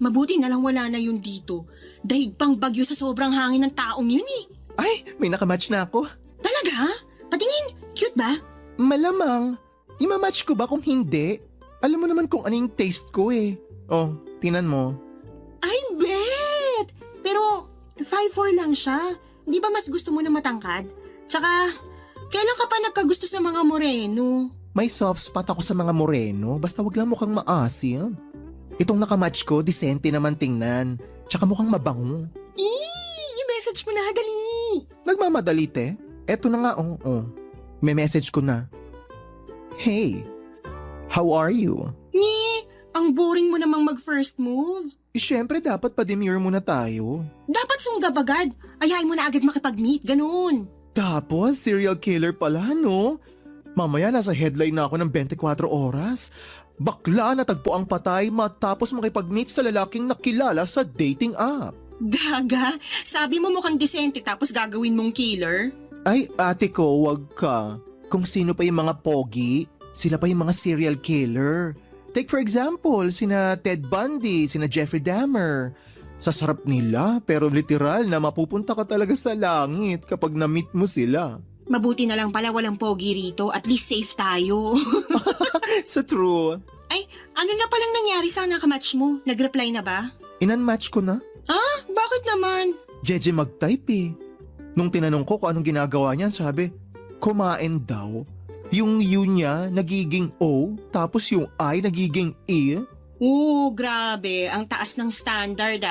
Mabuti na lang wala na yun dito. Dahig pang bagyo sa sobrang hangin ng taong yun eh. Ay, may nakamatch na ako. Talaga? Patingin, cute ba? Malamang. Imamatch ko ba kung hindi? Alam mo naman kung ano yung taste ko eh. Oh, tinan mo. I bet! Pero 5'4" lang siya. Di ba mas gusto mo na matangkad? Tsaka, kailan ka pa nagkagusto sa mga moreno? May soft spot ako sa mga moreno, basta wag lang mukhang maasim. Itong nakamatch ko, disente naman tingnan. Tsaka mukhang mabango. I-message mo na, dali! Nagmamadali te. Eto na nga, May message ko na. Hey, how are you? Ang boring mo namang mag-first move. Siyempre dapat pa-demure muna tayo. Dapat sunggab agad. Ayahin mo na agad makipag-meet, ganun. Tapos, serial killer pala, no? Mamaya nasa headline na ako ng 24 oras. Bakla natagpo ang patay matapos makipag-meet sa lalaking nakilala sa dating app. Gaga, sabi mo mukhang disente tapos gagawin mong killer? Ay, ate ko, wag ka. Kung sino pa yung mga pogi, sila pa yung mga serial killer. Take for example, sina Ted Bundy, sina Jeffrey Dahmer. Sasarap nila pero literal na mapupunta ka talaga sa langit kapag na-meet mo sila. Mabuti na lang pala walang pogi rito, at least safe tayo. Sa true. Ay, ano na palang nangyari sa nakamatch mo? Nag-reply na ba? Inunmatch ko na. Bakit naman? Jeje mag-type eh. Nung tinanong ko kung anong ginagawa niyan, sabi, kumain daw. Yung U niya nagiging O, tapos yung I nagiging E. Grabe. Ang taas ng standard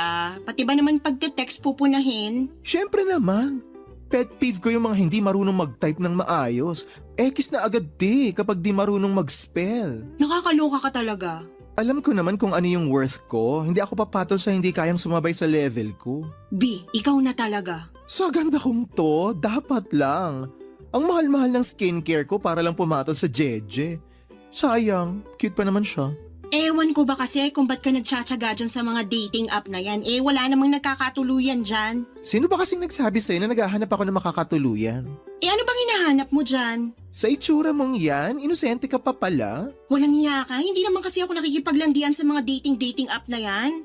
Pati ba naman pagte-text pupunahin? Siyempre naman. Pet peeve ko yung mga hindi marunong mag-type ng maayos. X na agad kapag di marunong mag-spell. Nakakaloka ka talaga. Alam ko naman kung ano yung worth ko. Hindi ako papatol sa hindi kayang sumabay sa level ko. B, ikaw na talaga. Sa ganda kong to, dapat lang. Ang mahal-mahal ng skincare ko para lang pumatol sa Jeje. Sayang, cute pa naman siya. Ewan ko ba kasi kung ba't ka nagtsatsaga dyan sa mga dating app na yan. Wala namang nagkakatuluyan dyan. Sino ba kasing nagsabi sa'yo na naghahanap ako ng makakatuluyan? Ano bang hinahanap mo dyan? Sa itsura mong yan, inosente ka pa pala? Walang hiya ka? Hindi naman kasi ako nakikipaglandian sa mga dating app na yan.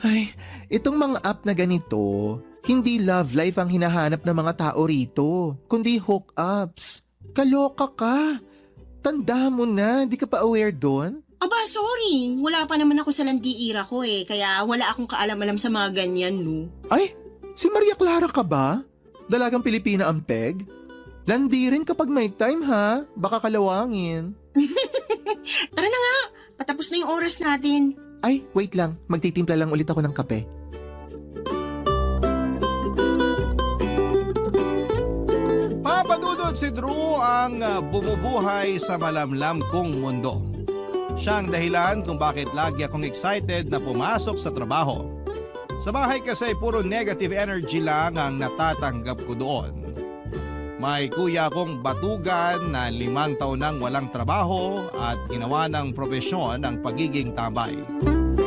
Ay, itong mga app na ganito, hindi love life ang hinahanap ng mga tao rito, kundi hookups. Kaloka ka. Tanda mo na, di ka pa aware doon? Aba, sorry. Wala pa naman ako sa landiira ko kaya wala akong kaalam-alam sa mga ganyan, no? Ay, si Maria Clara ka ba? Dalagang Pilipina ang peg? Landi rin kapag may time ha, baka kalawangin. Tara na nga, patapos na yung oras natin. Ay, wait lang, magtitimpla lang ulit ako ng kape. Papadudod si Drew ang bumubuhay sa malamlam kong mundo. Siya ang dahilan kung bakit lagi akong excited na pumasok sa trabaho. Sa bahay kasi puro negative energy lang ang natatanggap ko doon. May kuya akong batugan na 5 taon nang walang trabaho at ginawa ng propesyon ang pagiging tambay.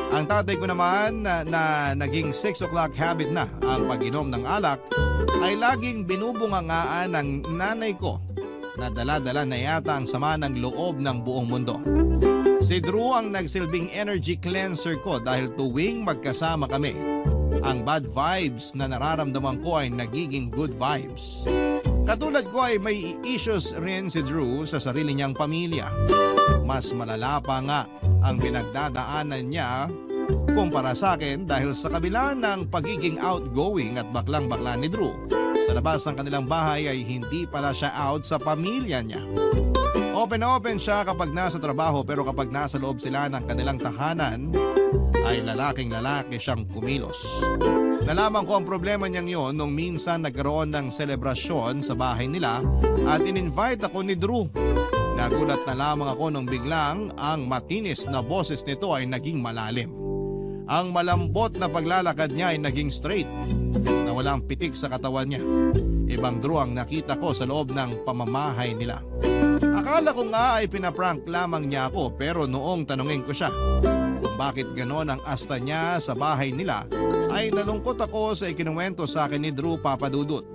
Ang tatay ko naman na naging 6 o'clock habit na ang pag-inom ng alak ay laging binubungangaan ng nanay ko na dala-dala na yata ang sama ng loob ng buong mundo. Si Drew ang nagsilbing energy cleanser ko dahil tuwing magkasama kami, ang bad vibes na nararamdaman ko ay nagiging good vibes. Katulad ko ay may issues rin si Drew sa sarili niyang pamilya. Mas malala pa nga ang pinagdadaanan niya kumpara sa akin dahil sa kabila ng pagiging outgoing at baklang-bakla ni Drew, sa labas ng kanilang bahay ay hindi pala siya out sa pamilya niya. Open na open siya kapag nasa trabaho pero kapag nasa loob sila ng kanilang tahanan ay lalaking-lalaki siyang kumilos. Nalaman ko ang problema niyang yon nung minsan nagkaroon ng selebrasyon sa bahay nila at in-invite ako ni Drew. Nagulat na lamang ako nung biglang ang matinis na boses nito ay naging malalim. Ang malambot na paglalakad niya ay naging straight na walang pitik sa katawan niya. Ibang Drew ang nakita ko sa loob ng pamamahay nila. Akala ko nga ay pinaprank lamang niya ako pero noong tanungin ko siya kung bakit ganon ang asta niya sa bahay nila ay nalungkot ako sa ikinuwento sa akin ni Drew Papadudut.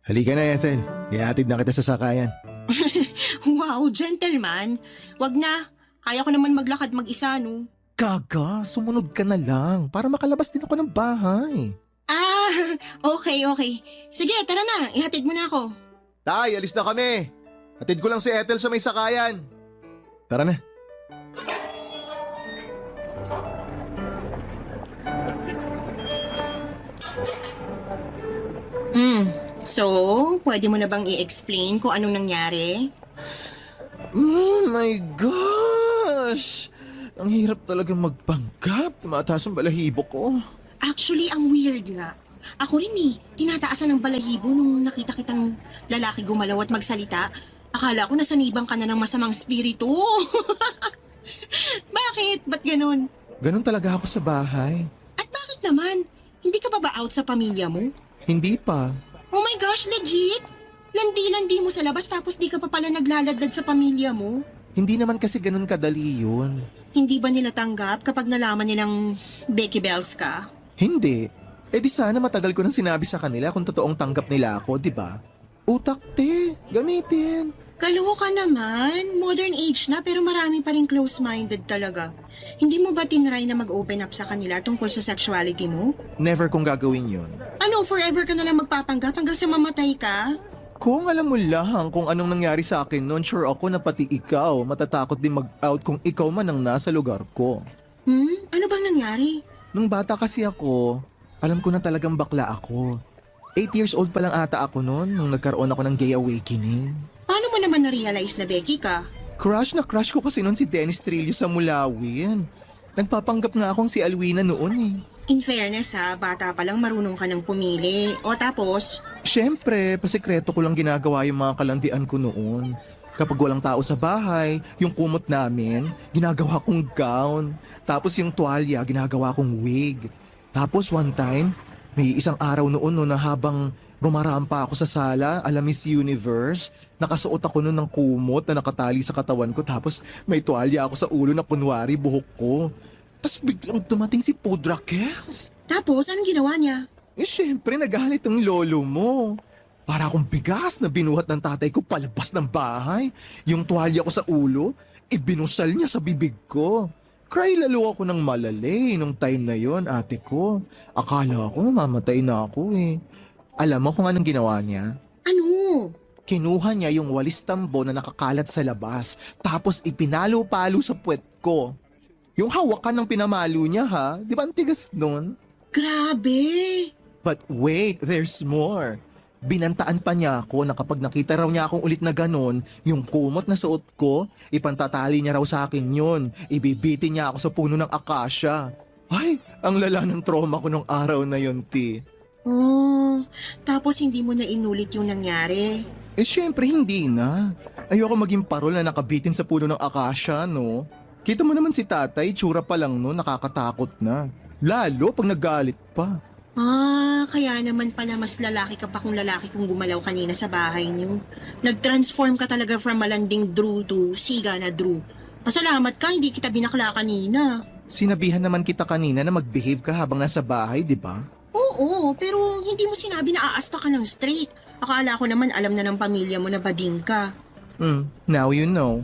Halika na, Ethel. Ihatid na kita sa sakayan. Wow, gentleman. Wag na. Kaya ko naman maglakad mag-isa, no? Gaga, sumunod ka na lang para makalabas din ako ng bahay. Ah, okay. Sige, tara na. Ihatid mo na ako. Tay, alis na kami. Hatid ko lang si Ethel sa may sakayan. Tara na. So, pwede mo na bang i-explain kung anong nangyari? Oh my gosh! Ang hirap talaga magpanggap. Tumataas ang balahibo ko. Actually, ang weird nga. Ako rin tinataasan ng balahibo nung nakita kitang lalaki gumalaw at magsalita. Akala ko nasanibang ka na ng masamang spirito. Bakit? Ba't ganun? Ganun talaga ako sa bahay. At bakit naman? Hindi ka ba out sa pamilya mo? Hindi pa. Oh my gosh, legit? Landi-landi mo sa labas tapos di ka pa pala naglaladad sa pamilya mo? Hindi naman kasi ganun kadali yun. Hindi ba nila tanggap kapag nalaman nilang Becky Bells ka? Hindi. Eh di sana matagal ko nang sinabi sa kanila kung totoong tanggap nila ako, di ba? Utak te, gamitin. Kaloka ka naman. Modern age na pero marami pa rin close-minded talaga. Hindi mo ba tinry na mag-open up sa kanila tungkol sa sexuality mo? Never kong gagawin yun. Ano, forever ka na lang magpapanggap hanggang sa mamatay ka? Kung alam mo lang kung anong nangyari sa akin noon, sure ako na pati ikaw matatakot din mag-out kung ikaw man ang nasa lugar ko. Ano bang nangyari? Nung bata kasi ako, alam ko na talagang bakla ako. 8 years old pa lang ata ako noon nung nagkaroon ako ng gay awakening. Paano mo naman na-realize na Becky ka? Crush na crush ko kasi noon si Dennis Trillo sa Mulawin. Nagpapanggap nga akong si Alwina noon eh. In fairness bata pa lang marunong ka ng pumili. O tapos, Siyempre, pasikreto ko lang ginagawa yung mga kalandian ko noon. Kapag walang tao sa bahay, yung kumot namin, ginagawa kong gown. Tapos yung tuwalya, ginagawa kong wig. Tapos one time, may isang araw noon no, na habang rumarampa ako sa sala, ala Miss Universe, nakasuot ako noon ng kumot na nakatali sa katawan ko. Tapos may tuwalya ako sa ulo na kunwari buhok ko. Tapos biglang dumating si Pudra Kels. tapos anong ginawa niya? Eh syempre nagalit ang lolo mo. Para akong bigas na binuhat ng tatay ko palabas ng bahay. Yung tuwalya ko sa ulo, ibinusal niya sa bibig ko. Cry lalo ako ng malalay nung time na yon, ate ko. Akala ko mamatay na ako eh. Alam mo kung anong ginawa niya? Ano? Kinuha niya yung walis tambo na nakakalat sa labas, tapos ipinalo-palo sa puwet ko. Yung hawakan ng pinamalo niya ha, di ba ang tigas nun? Grabe! But wait, there's more. Binantaan pa niya ako na kapag nakita raw niya akong ulit na ganon, yung kumot na suot ko, ipantatali niya raw sa akin yun. Ibibitin niya ako sa puno ng akasya. Ay, ang lala ng trauma ko nung araw na yun, Ti. Oh, tapos hindi mo na inulit yung nangyari. Eh syempre hindi na. Ayoko maging parol na nakabitin sa puno ng akasya, no? Kita mo naman si tatay, tsura pa lang no, nakakatakot na. Lalo pag nagalit pa. Kaya naman pala mas lalaki ka pa kung lalaki kung gumalaw kanina sa bahay niyo. Nag-transform ka talaga from malanding Drew to siga na Drew. Pasalamat ka, hindi kita binakla kanina. Sinabihan naman kita kanina na mag-behave ka habang nasa bahay, di ba? Oo, pero hindi mo sinabi na aasta ka ng straight. Akala ko naman alam na ng pamilya mo na bading ka. Now you know.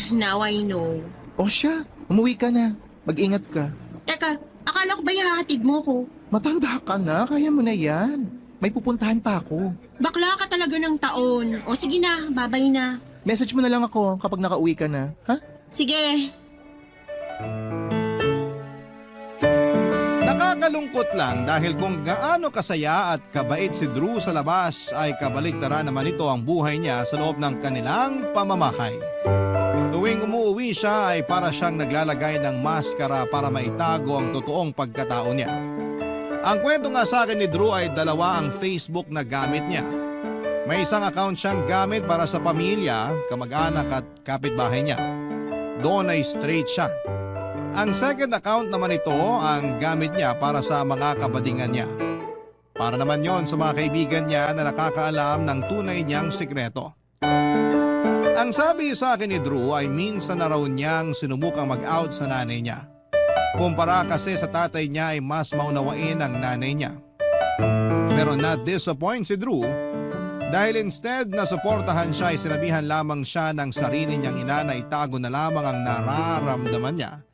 Now I know. O siya, umuwi ka na. Mag-ingat ka. Teka, akala ko ba ihahatid mo ko? Matanda ka na, kaya mo na yan. May pupuntahan pa ako. Bakla ka talaga ng taon. O sige na, babay na. Message mo na lang ako kapag nakauwi ka na, ha? Sige. Nakakalungkot lang dahil kung gaano kasaya at kabait si Drew sa labas ay kabaligtaran naman ito ang buhay niya sa loob ng kanilang pamamahay. Tuwing umuwi siya ay para siyang naglalagay ng maskara para maitago ang totoong pagkatao niya. Ang kwento nga sa akin ni Drew ay dalawa ang Facebook na gamit niya. May isang account siyang gamit para sa pamilya, kamag-anak at kapitbahay niya. Doon ay straight siya. Ang second account naman ito ang gamit niya para sa mga kabadingan niya. Para naman yon sa mga kaibigan niya na nakakaalam ng tunay niyang sikreto. Ang sabi sa akin ni Drew ay minsan na raw niyang sinubukang mag-out sa nanay niya. Kumpara kasi sa tatay niya ay mas maunawain ang nanay niya. Pero not disappoint si Drew Dahil instead na suportahan siya ay sinabihan lamang siya ng sarili niyang ina na itago na lamang ang nararamdaman niya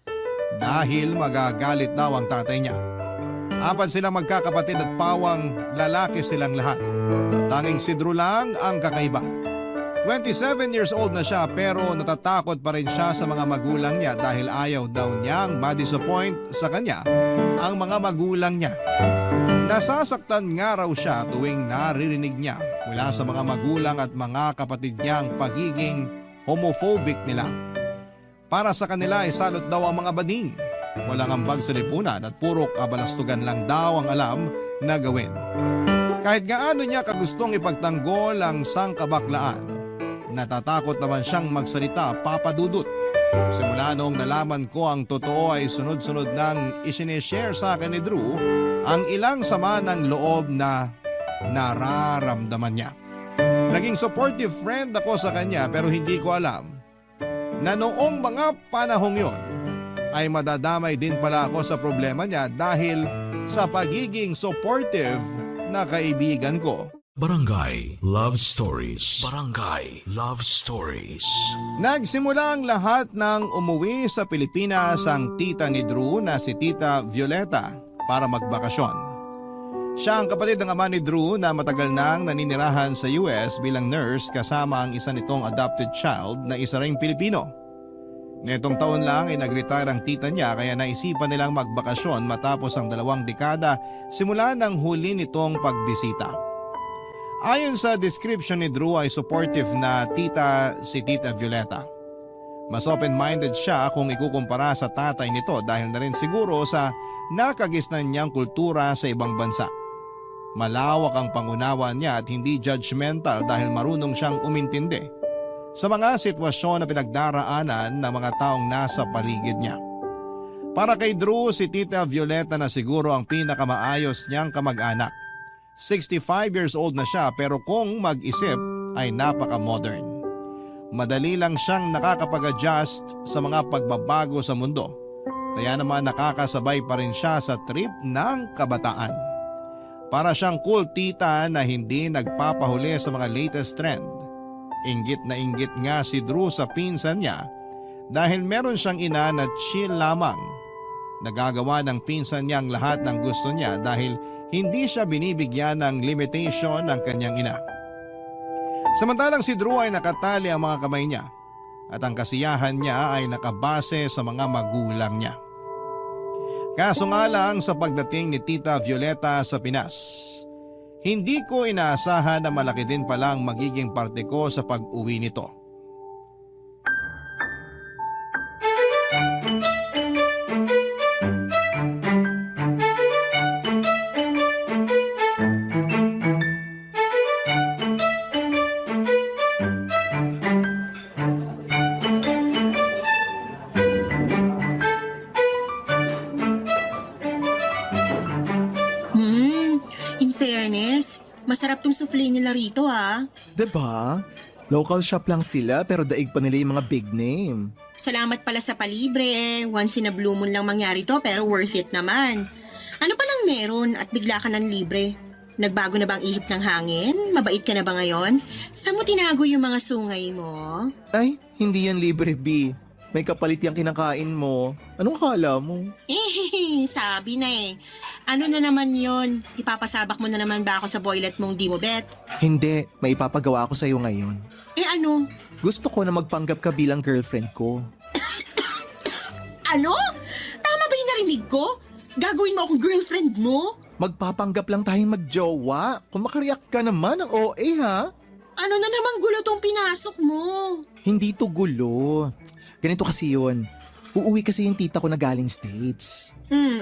dahil magagalit daw ang tatay niya. 4 silang magkakapatid at pawang lalaki silang lahat. Tanging si Drew lang ang kakaiba. 27 years old na siya pero natatakot pa rin siya sa mga magulang niya dahil ayaw daw niyang ma-disappoint sa kanya ang mga magulang niya. Nasasaktan nga raw siya tuwing naririnig niya mula sa mga magulang at mga kapatid niya ang pagiging homophobic nila. Para sa kanila ay salot daw ang mga bading. Walang ambag sa lipunan at puro kabalastugan lang daw ang alam na gawin. Kahit gaano niya kagustong ipagtanggol ang sangkabaklaan, natatakot naman siyang magsalita, Papa Dudut. Simula noong nalaman ko ang totoo ay sunod-sunod nang isineshare sa akin ni Drew ang ilang sama ng loob na nararamdaman niya. Naging supportive friend ako sa kanya pero hindi ko alam na noong mga panahong yon ay madadamay din pala ako sa problema niya dahil sa pagiging supportive na kaibigan ko. Barangay Love Stories. Barangay Love Stories. Nagsimula ang lahat ng umuwi sa Pilipinas ang tita ni Drew na si Tita Violeta para magbakasyon. Siya ang kapatid ng ama ni Drew na matagal nang naninirahan sa US bilang nurse kasama ang isa nitong adopted child na isa ring Pilipino. Netong taon lang ay nag-retire ang tita niya kaya naisipan nilang magbakasyon matapos ang 2 dekada simula ng huli nitong pagbisita. Ayon sa description ni Drew ay supportive na tita si Tita Violeta. Mas open-minded siya kung ikukumpara sa tatay nito dahil na rin siguro sa nakagisnan niyang kultura sa ibang bansa. Malawak ang pangunawa niya at hindi judgmental dahil marunong siyang umintindi sa mga sitwasyon na pinagdaraanan ng mga taong nasa paligid niya. Para kay Drew, si Tita Violeta na siguro ang pinakamaayos niyang kamag-anak. 65 years old na siya pero kung mag-isip ay napaka-modern. Madali lang siyang nakakapag-adjust sa mga pagbabago sa mundo. Kaya naman nakakasabay pa rin siya sa trip ng kabataan. Para siyang cool tita na hindi nagpapahuli sa mga latest trend. Inggit na inggit nga si Drew sa pinsan niya dahil meron siyang ina na chill lamang. Nagagawa ng pinsan niya ang lahat ng gusto niya dahil hindi siya binibigyan ng limitation ng kanyang ina. Samantalang si Drew ay nakatali ang mga kamay niya at ang kasiyahan niya ay nakabase sa mga magulang niya. Kaso nga lang sa pagdating ni Tita Violeta sa Pinas, hindi ko inaasahan na malaki din pala ang magiging parte ko sa pag-uwi nito. In fairness, masarap tong souffle nila rito ah. Diba? Local shop lang sila pero daig pa nila yung mga big name. Salamat pala sa palibre eh. Once in a blue moon lang mangyari to pero worth it naman. Ano pa lang meron at bigla ka ng libre? Nagbago na bang ihip ng hangin? Mabait ka na ba ngayon? Saan mo tinago yung mga sungay mo? Ay, hindi yan libre, B. May kapalit yung kinakain mo. Anong akala mo? Sabi na eh. Ano na naman yon? Ipapasabak mo na naman ba ako sa boylet mong di mo bet? Hindi, may ipapagawa ko sa'yo ngayon. Eh ano? Gusto ko na magpanggap ka bilang girlfriend ko. Ano? Tama ba yung narinig ko? Gagawin mo akong girlfriend mo? Magpapanggap lang tayong magjowa. Kung makariyak ka naman ng OA ha? Ano na namang gulo tong pinasok mo? Hindi to gulo. Ganito kasi yun. Uuwi kasi yung tita ko na galing States.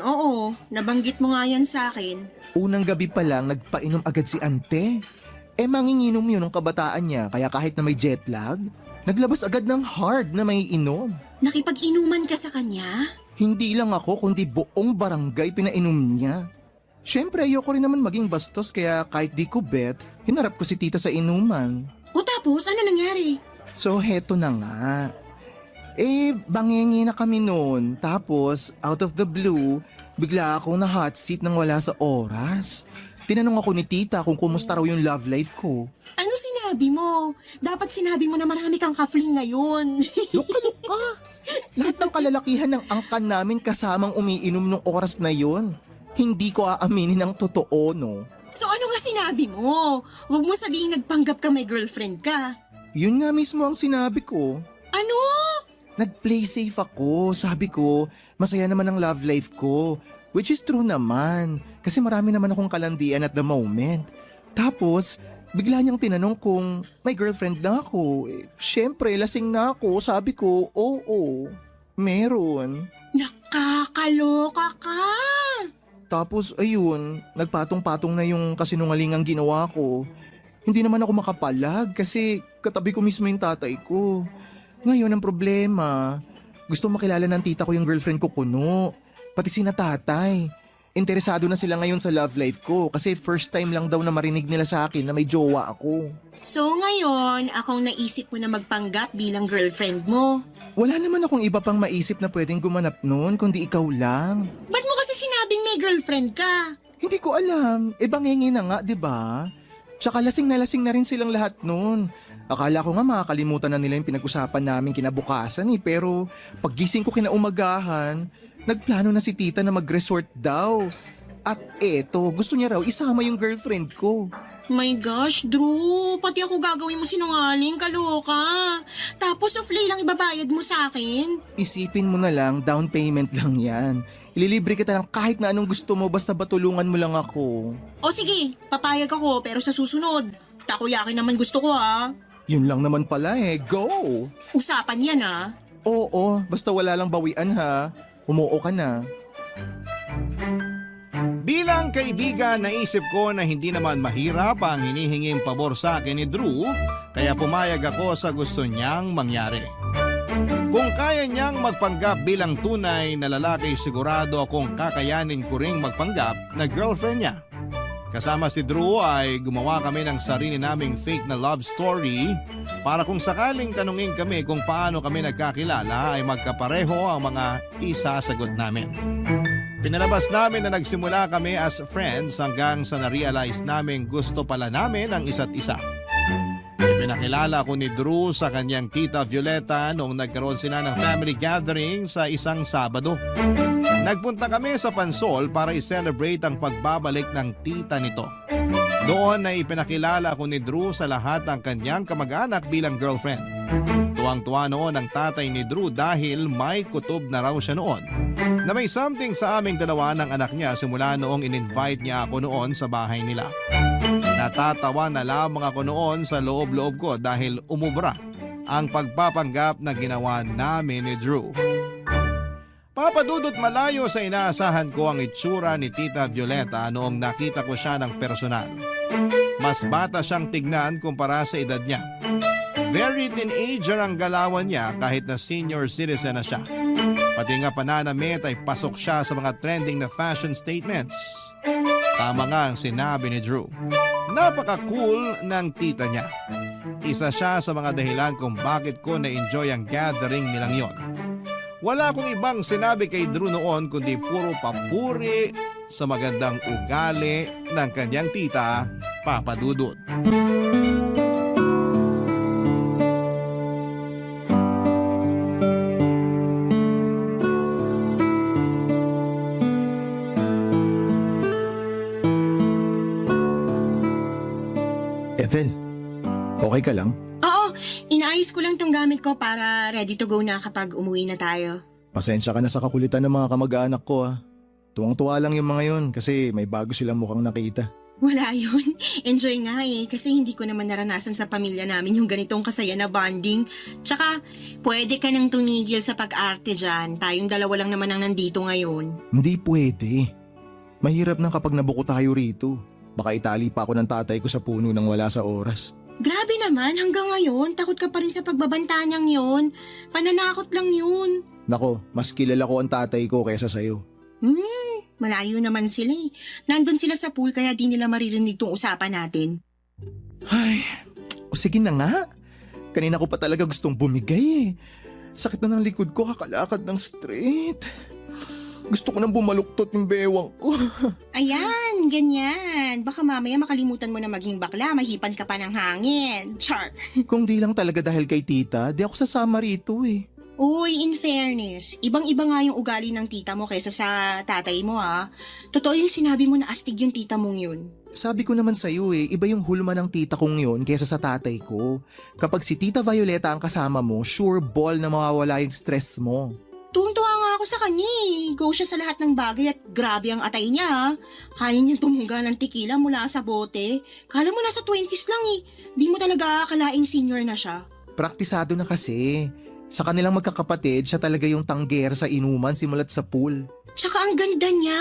Oo. Nabanggit mo nga yan sa akin. Unang gabi pa lang nagpainom agad si ante. Manginginom yun ng kabataan niya kaya kahit na may jet lag, naglabas agad ng hard na may inom. Nakipag-inuman ka sa kanya? Hindi lang ako kundi buong barangay pinainom niya. Siyempre ayoko rin naman maging bastos kaya kahit di ko bet, hinarap ko si tita sa inuman. O tapos, ano nangyari? So heto na nga. Bangengi na kami noon. Tapos, out of the blue, bigla akong na hot seat nang wala sa oras. Tinanong ako ni tita kung kumusta raw yung love life ko. Ano sinabi mo? Dapat sinabi mo na marami kang ka-fling ngayon. Luka-luka. Lahat ng kalalakihan ng angkan namin kasamang umiinom nung oras na yon. Hindi ko aaminin ang totoo, no? So ano nga sinabi mo? Huwag mo sabihin nagpanggap ka may girlfriend ka. Yun nga mismo ang sinabi ko. Ano? Nag-play safe ako. Sabi ko, masaya naman ang love life ko. Which is true naman. Kasi marami naman akong kalandian at the moment. Tapos, bigla niyang tinanong kung may girlfriend na ako. Siyempre, lasing na ako. Sabi ko, oo, meron. Nakakaloka ka. Tapos, ayun, nagpatong-patong na yung kasinungalingang ginawa ko. Hindi naman ako makapalag kasi katabi ko mismo yung tatay ko. Ngayon ang problema, gusto makilala ng tita ko yung girlfriend ko kuno. Pati sina tatay. Interesado na sila ngayon sa love life ko kasi first time lang daw na marinig nila sa akin na may jowa ako. So ngayon, akong naisip mo na magpanggap bilang girlfriend mo. Wala naman akong iba pang maisip na pwedeng gumanap nun kundi ikaw lang. Ba't mo kasi sinabing may girlfriend ka? Hindi ko alam. Bangingi na nga, di ba? Tsaka lasing na rin silang lahat nun. Akala ko nga makakalimutan na nila yung pinag-usapan namin kinabukasan pero paggising ko kinaumagahan, nagplano na si tita na mag-resort daw. At eto, gusto niya raw isama yung girlfriend ko. My gosh, Drew, pati ako gagawin mo sinungaling, kaloka. Tapos offlay lang ibabayad mo sa akin. Isipin mo na lang, down payment lang yan. Ililibre kita lang kahit na anong gusto mo basta batulungan mo lang ako. O sige, papayag ako pero sa susunod, takoyaki naman gusto ko ha. Yun lang naman pala go! Usapan yan ha. Oo, basta wala lang bawian ha. Umuo ka na. Bilang kaibigan, naisip ko na hindi naman mahirap ang hinihinging pabor sa akin ni Drew, kaya pumayag ako sa gusto niyang mangyari. Kung kaya niyang magpanggap bilang tunay na lalaki, sigurado akong kakayanin ko ring magpanggap na girlfriend niya. Kasama si Drew ay gumawa kami ng sarili naming fake na love story para kung sakaling tanungin kami kung paano kami nagkakilala ay magkapareho ang mga isasagot namin. Pinalabas namin na nagsimula kami as friends hanggang sa na-realize namin gusto pala namin ang isa't isa. Ipinakilala ko ni Drew sa kanyang tita Violeta noong nagkaroon sila ng family gathering sa isang Sabado. Nagpunta kami sa Pansol para i-celebrate ang pagbabalik ng tita nito. Doon ay ipinakilala ko ni Drew sa lahat ng kanyang kamag-anak bilang girlfriend. Tuwang-tuwa noon ang tatay ni Drew dahil may kutob na raw siya noon na may something sa aming dalawa ng anak niya simula noong in-invite niya ako noon sa bahay nila. Natatawa na lamang ako noon sa loob-loob ko dahil umubra ang pagpapanggap na ginawa namin ni Drew. Papadudot malayo sa inaasahan ko ang itsura ni Tita Violeta noong nakita ko siya ng personal. Mas bata siyang tignan kumpara sa edad niya. Very teenager ang galawan niya kahit na senior citizen na siya. Pati nga pananamit ay pasok siya sa mga trending na fashion statements. Tama nga ang sinabi ni Drew. Napaka-cool ng tita niya. Isa siya sa mga dahilan kung bakit ko na-enjoy ang gathering nilang yon. Wala akong ibang sinabi kay Drew noon kundi puro papuri sa magandang ugali ng kanyang tita, Papa Dudut. Ethel, okay ka lang? Oo, inaayos ko lang tong gamit ko para ready to go na kapag umuwi na tayo. Pasensya ka na sa kakulitan ng mga kamag-anak ko Tuwang-tuwa lang yung mga yun kasi may bago silang mukhang nakita. Wala yun. Enjoy nga kasi hindi ko naman naranasan sa pamilya namin yung ganitong kasaya na bonding. Tsaka, pwede ka nang tumigil sa pag-arte dyan. Tayong dalawa lang naman ang nandito ngayon. Hindi pwede. Mahirap na kapag nabuko tayo rito. Baka itali pa ako ng tatay ko sa puno nang wala sa oras. Grabe naman, hanggang ngayon, takot ka pa rin sa pagbabanta niyang yun. Pananakot lang yun. Nako, mas kilala ko ang tatay ko kaysa sayo. Malayo naman sila Nandun sila sa pool kaya di nila maririnig tong usapan natin. Ay, sige na nga. Kanina ko pa talaga gustong bumigay Sakit na ng likod ko kakalakad ng straight. Gusto ko nang bumaluktot yung bewang ko. Ayan, yung ganyan. Baka mamaya makalimutan mo na maging bakla, mahipan ka pa ng hangin. Char. Kung di lang talaga dahil kay tita, di ako sasama rito eh. Uy, in fairness, ibang-iba nga yung ugali ng tita mo kaysa sa tatay mo ha. Totoo yung sinabi mo na astig yung tita mong yun. Sabi ko naman sa'yo eh, iba yung hulma ng tita kong yun kaysa sa tatay ko. Kapag si Tita Violeta ang kasama mo, sure ball na mawawala yung stress mo. Tuwang-tuwa nga ako sa kanya eh. Go siya sa lahat ng bagay at grabe ang atay niya ha. Kaya niya tumuga ng tequila mula sa bote. Kala mo nasa 20s lang eh. Di mo talaga akalaing senior na siya. Praktisado na kasi. Sa kanilang magkakapatid, siya talaga yung tangger sa inuman simulat sa pool. Tsaka ang ganda niya.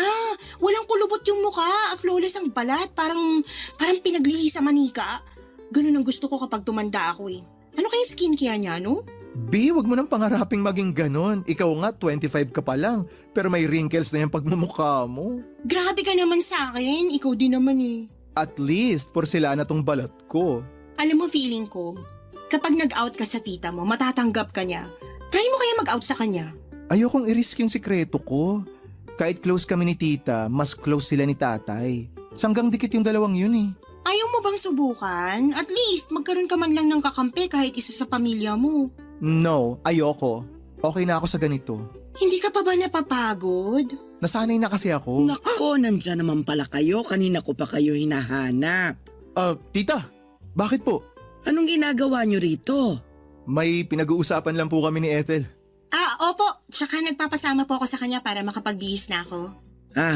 Walang kulubot yung mukha. Flawless ang balat. Parang pinaglihi sa manika. Ganun ang gusto ko kapag tumanda ako eh. Ano kayang skincare niya, no? B, wag mo nang pangaraping maging ganon. Ikaw nga, 25 ka pa lang. Pero may wrinkles na yung pagmumukha mo. Grabe ka naman sa akin. Ikaw din naman eh. At least, porselana tong balat ko. Alam mo, feeling ko, kapag nag-out ka sa tita mo, matatanggap ka niya. Try mo kaya mag-out sa kanya. Ayokong i-risk yung sikreto ko. Kahit close kami ni tita, mas close sila ni tatay. Sanggang dikit yung dalawang yun eh. Ayaw mo bang subukan? At least, magkaroon ka man lang ng kakampi kahit isa sa pamilya mo. No, ayoko. Okay na ako sa ganito. Hindi ka pa ba napapagod? Nasanay na kasi ako. Nako, nandyan naman pala kayo. Kanina ko pa kayo hinahanap. Tita, bakit po? Anong ginagawa nyo rito? May pinag-uusapan lang po kami ni Ethel. Opo. Tsaka nagpapasama po ako sa kanya para makapagbihis na ako.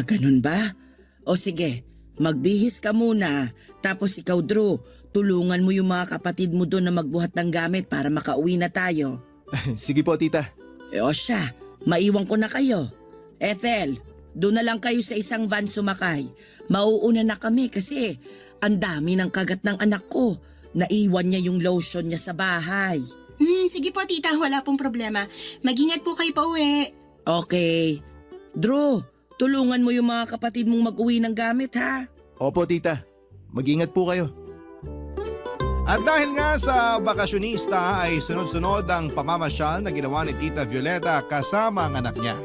Ganun ba? O sige, magbihis ka muna. Tapos ikaw, Drew, tulungan mo yung mga kapatid mo doon na magbuhat ng gamit para makauwi na tayo. Sige po, tita. O siya, maiwan ko na kayo. Ethel, doon na lang kayo sa isang van sumakay. Mauuna na kami kasi ang dami ng kagat ng anak ko. Naiwan niya yung lotion niya sa bahay. Sige po tita, wala pong problema. Mag-ingat po kayo pa uwi. Okay. Drew, tulungan mo yung mga kapatid mong mag-uwi ng gamit ha. Opo, tita. Mag-ingat po kayo. At dahil nga sa bakasyonista ay sunod-sunod ang pamamasyal na ginawa ni Tita Violeta kasama ang anak niya.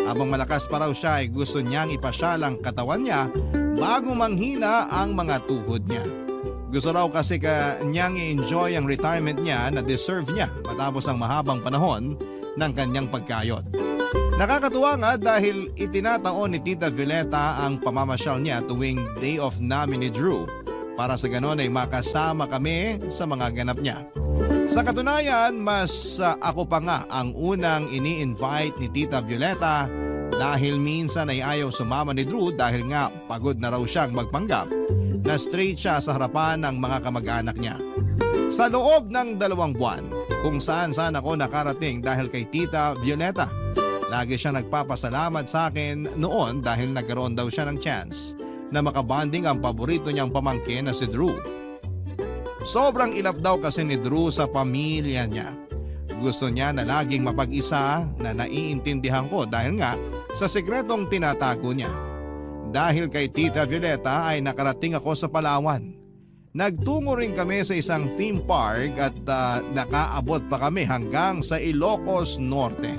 Habang malakas pa raw siya ay gusto niyang ipasyal ang katawan niya bago manghina ang mga tuhod niya. Gusto raw kasi niyang i-enjoy ang retirement niya na deserve niya matapos ang mahabang panahon ng kanyang pagkayod. Nakakatuwa nga dahil itinataon ni Tita Violeta ang pamamasyal niya tuwing day off namin ni Drew para sa ganon ay makasama kami sa mga ganap niya. Sa katunayan, mas ako pa nga ang unang ini-invite ni Tita Violeta dahil minsan ay ayaw sumama ni Drew dahil nga pagod na raw siyang magpanggap na straight siya sa harapan ng mga kamag-anak niya. Sa loob ng 2 buwan, kung saan-saan ako nakarating dahil kay Tita Violeta. Lagi siya nagpapasalamat sa akin noon dahil nagkaroon daw siya ng chance na makabanding ang paborito niyang pamangkin na si Drew. Sobrang ilap daw kasi ni Drew sa pamilya niya. Gusto niya na laging mapag-isa na naiintindihan ko dahil nga sa sikretong tinatago niya. Dahil kay Tita Violeta ay nakarating ako sa Palawan. Nagtungo rin kami sa isang theme park at nakaabot pa kami hanggang sa Ilocos Norte.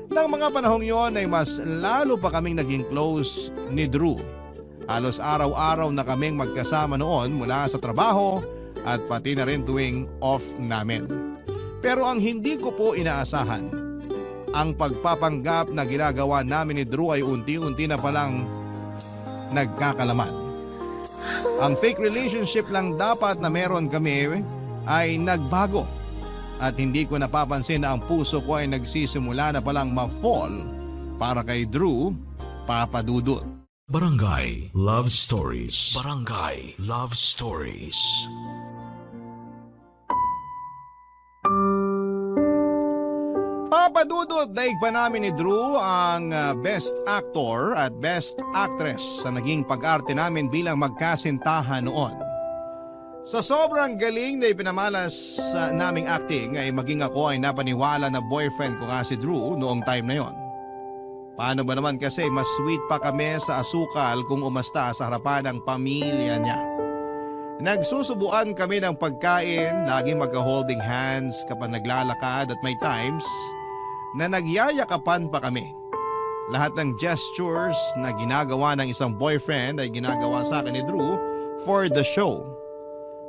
Nang mga panahong yon ay mas lalo pa kaming naging close ni Drew. Halos araw-araw na kaming magkasama noon mula sa trabaho at pati na rin tuwing off namin. Pero ang hindi ko po inaasahan, ang pagpapanggap na ginagawa namin ni Drew ay unti-unti na palang nagkakalaman. Ang fake relationship lang dapat na meron kami ay nagbago at hindi ko napapansin na ang puso ko ay nagsisimula na palang ma-fall para kay Drew, Papa Dudut. Barangay Love Stories. Barangay Love Stories. Papa Dudut, daig pa namin ni Drew ang Best Actor at Best Actress sa naging pag-arte namin bilang magkasintahan noon. Sa sobrang galing na ipinamalas naming acting ay maging ako ay napaniwala na boyfriend ko nga si Drew noong time na yon. Paano ba naman kasi mas sweet pa kami sa asukal kung umasta sa harapan ng pamilya niya. Nagsusubuan kami ng pagkain, laging magka-holding hands kapag naglalakad at may times na nagyayakapan pa kami. Lahat ng gestures na ginagawa ng isang boyfriend ay ginagawa sa akin ni Drew for the show.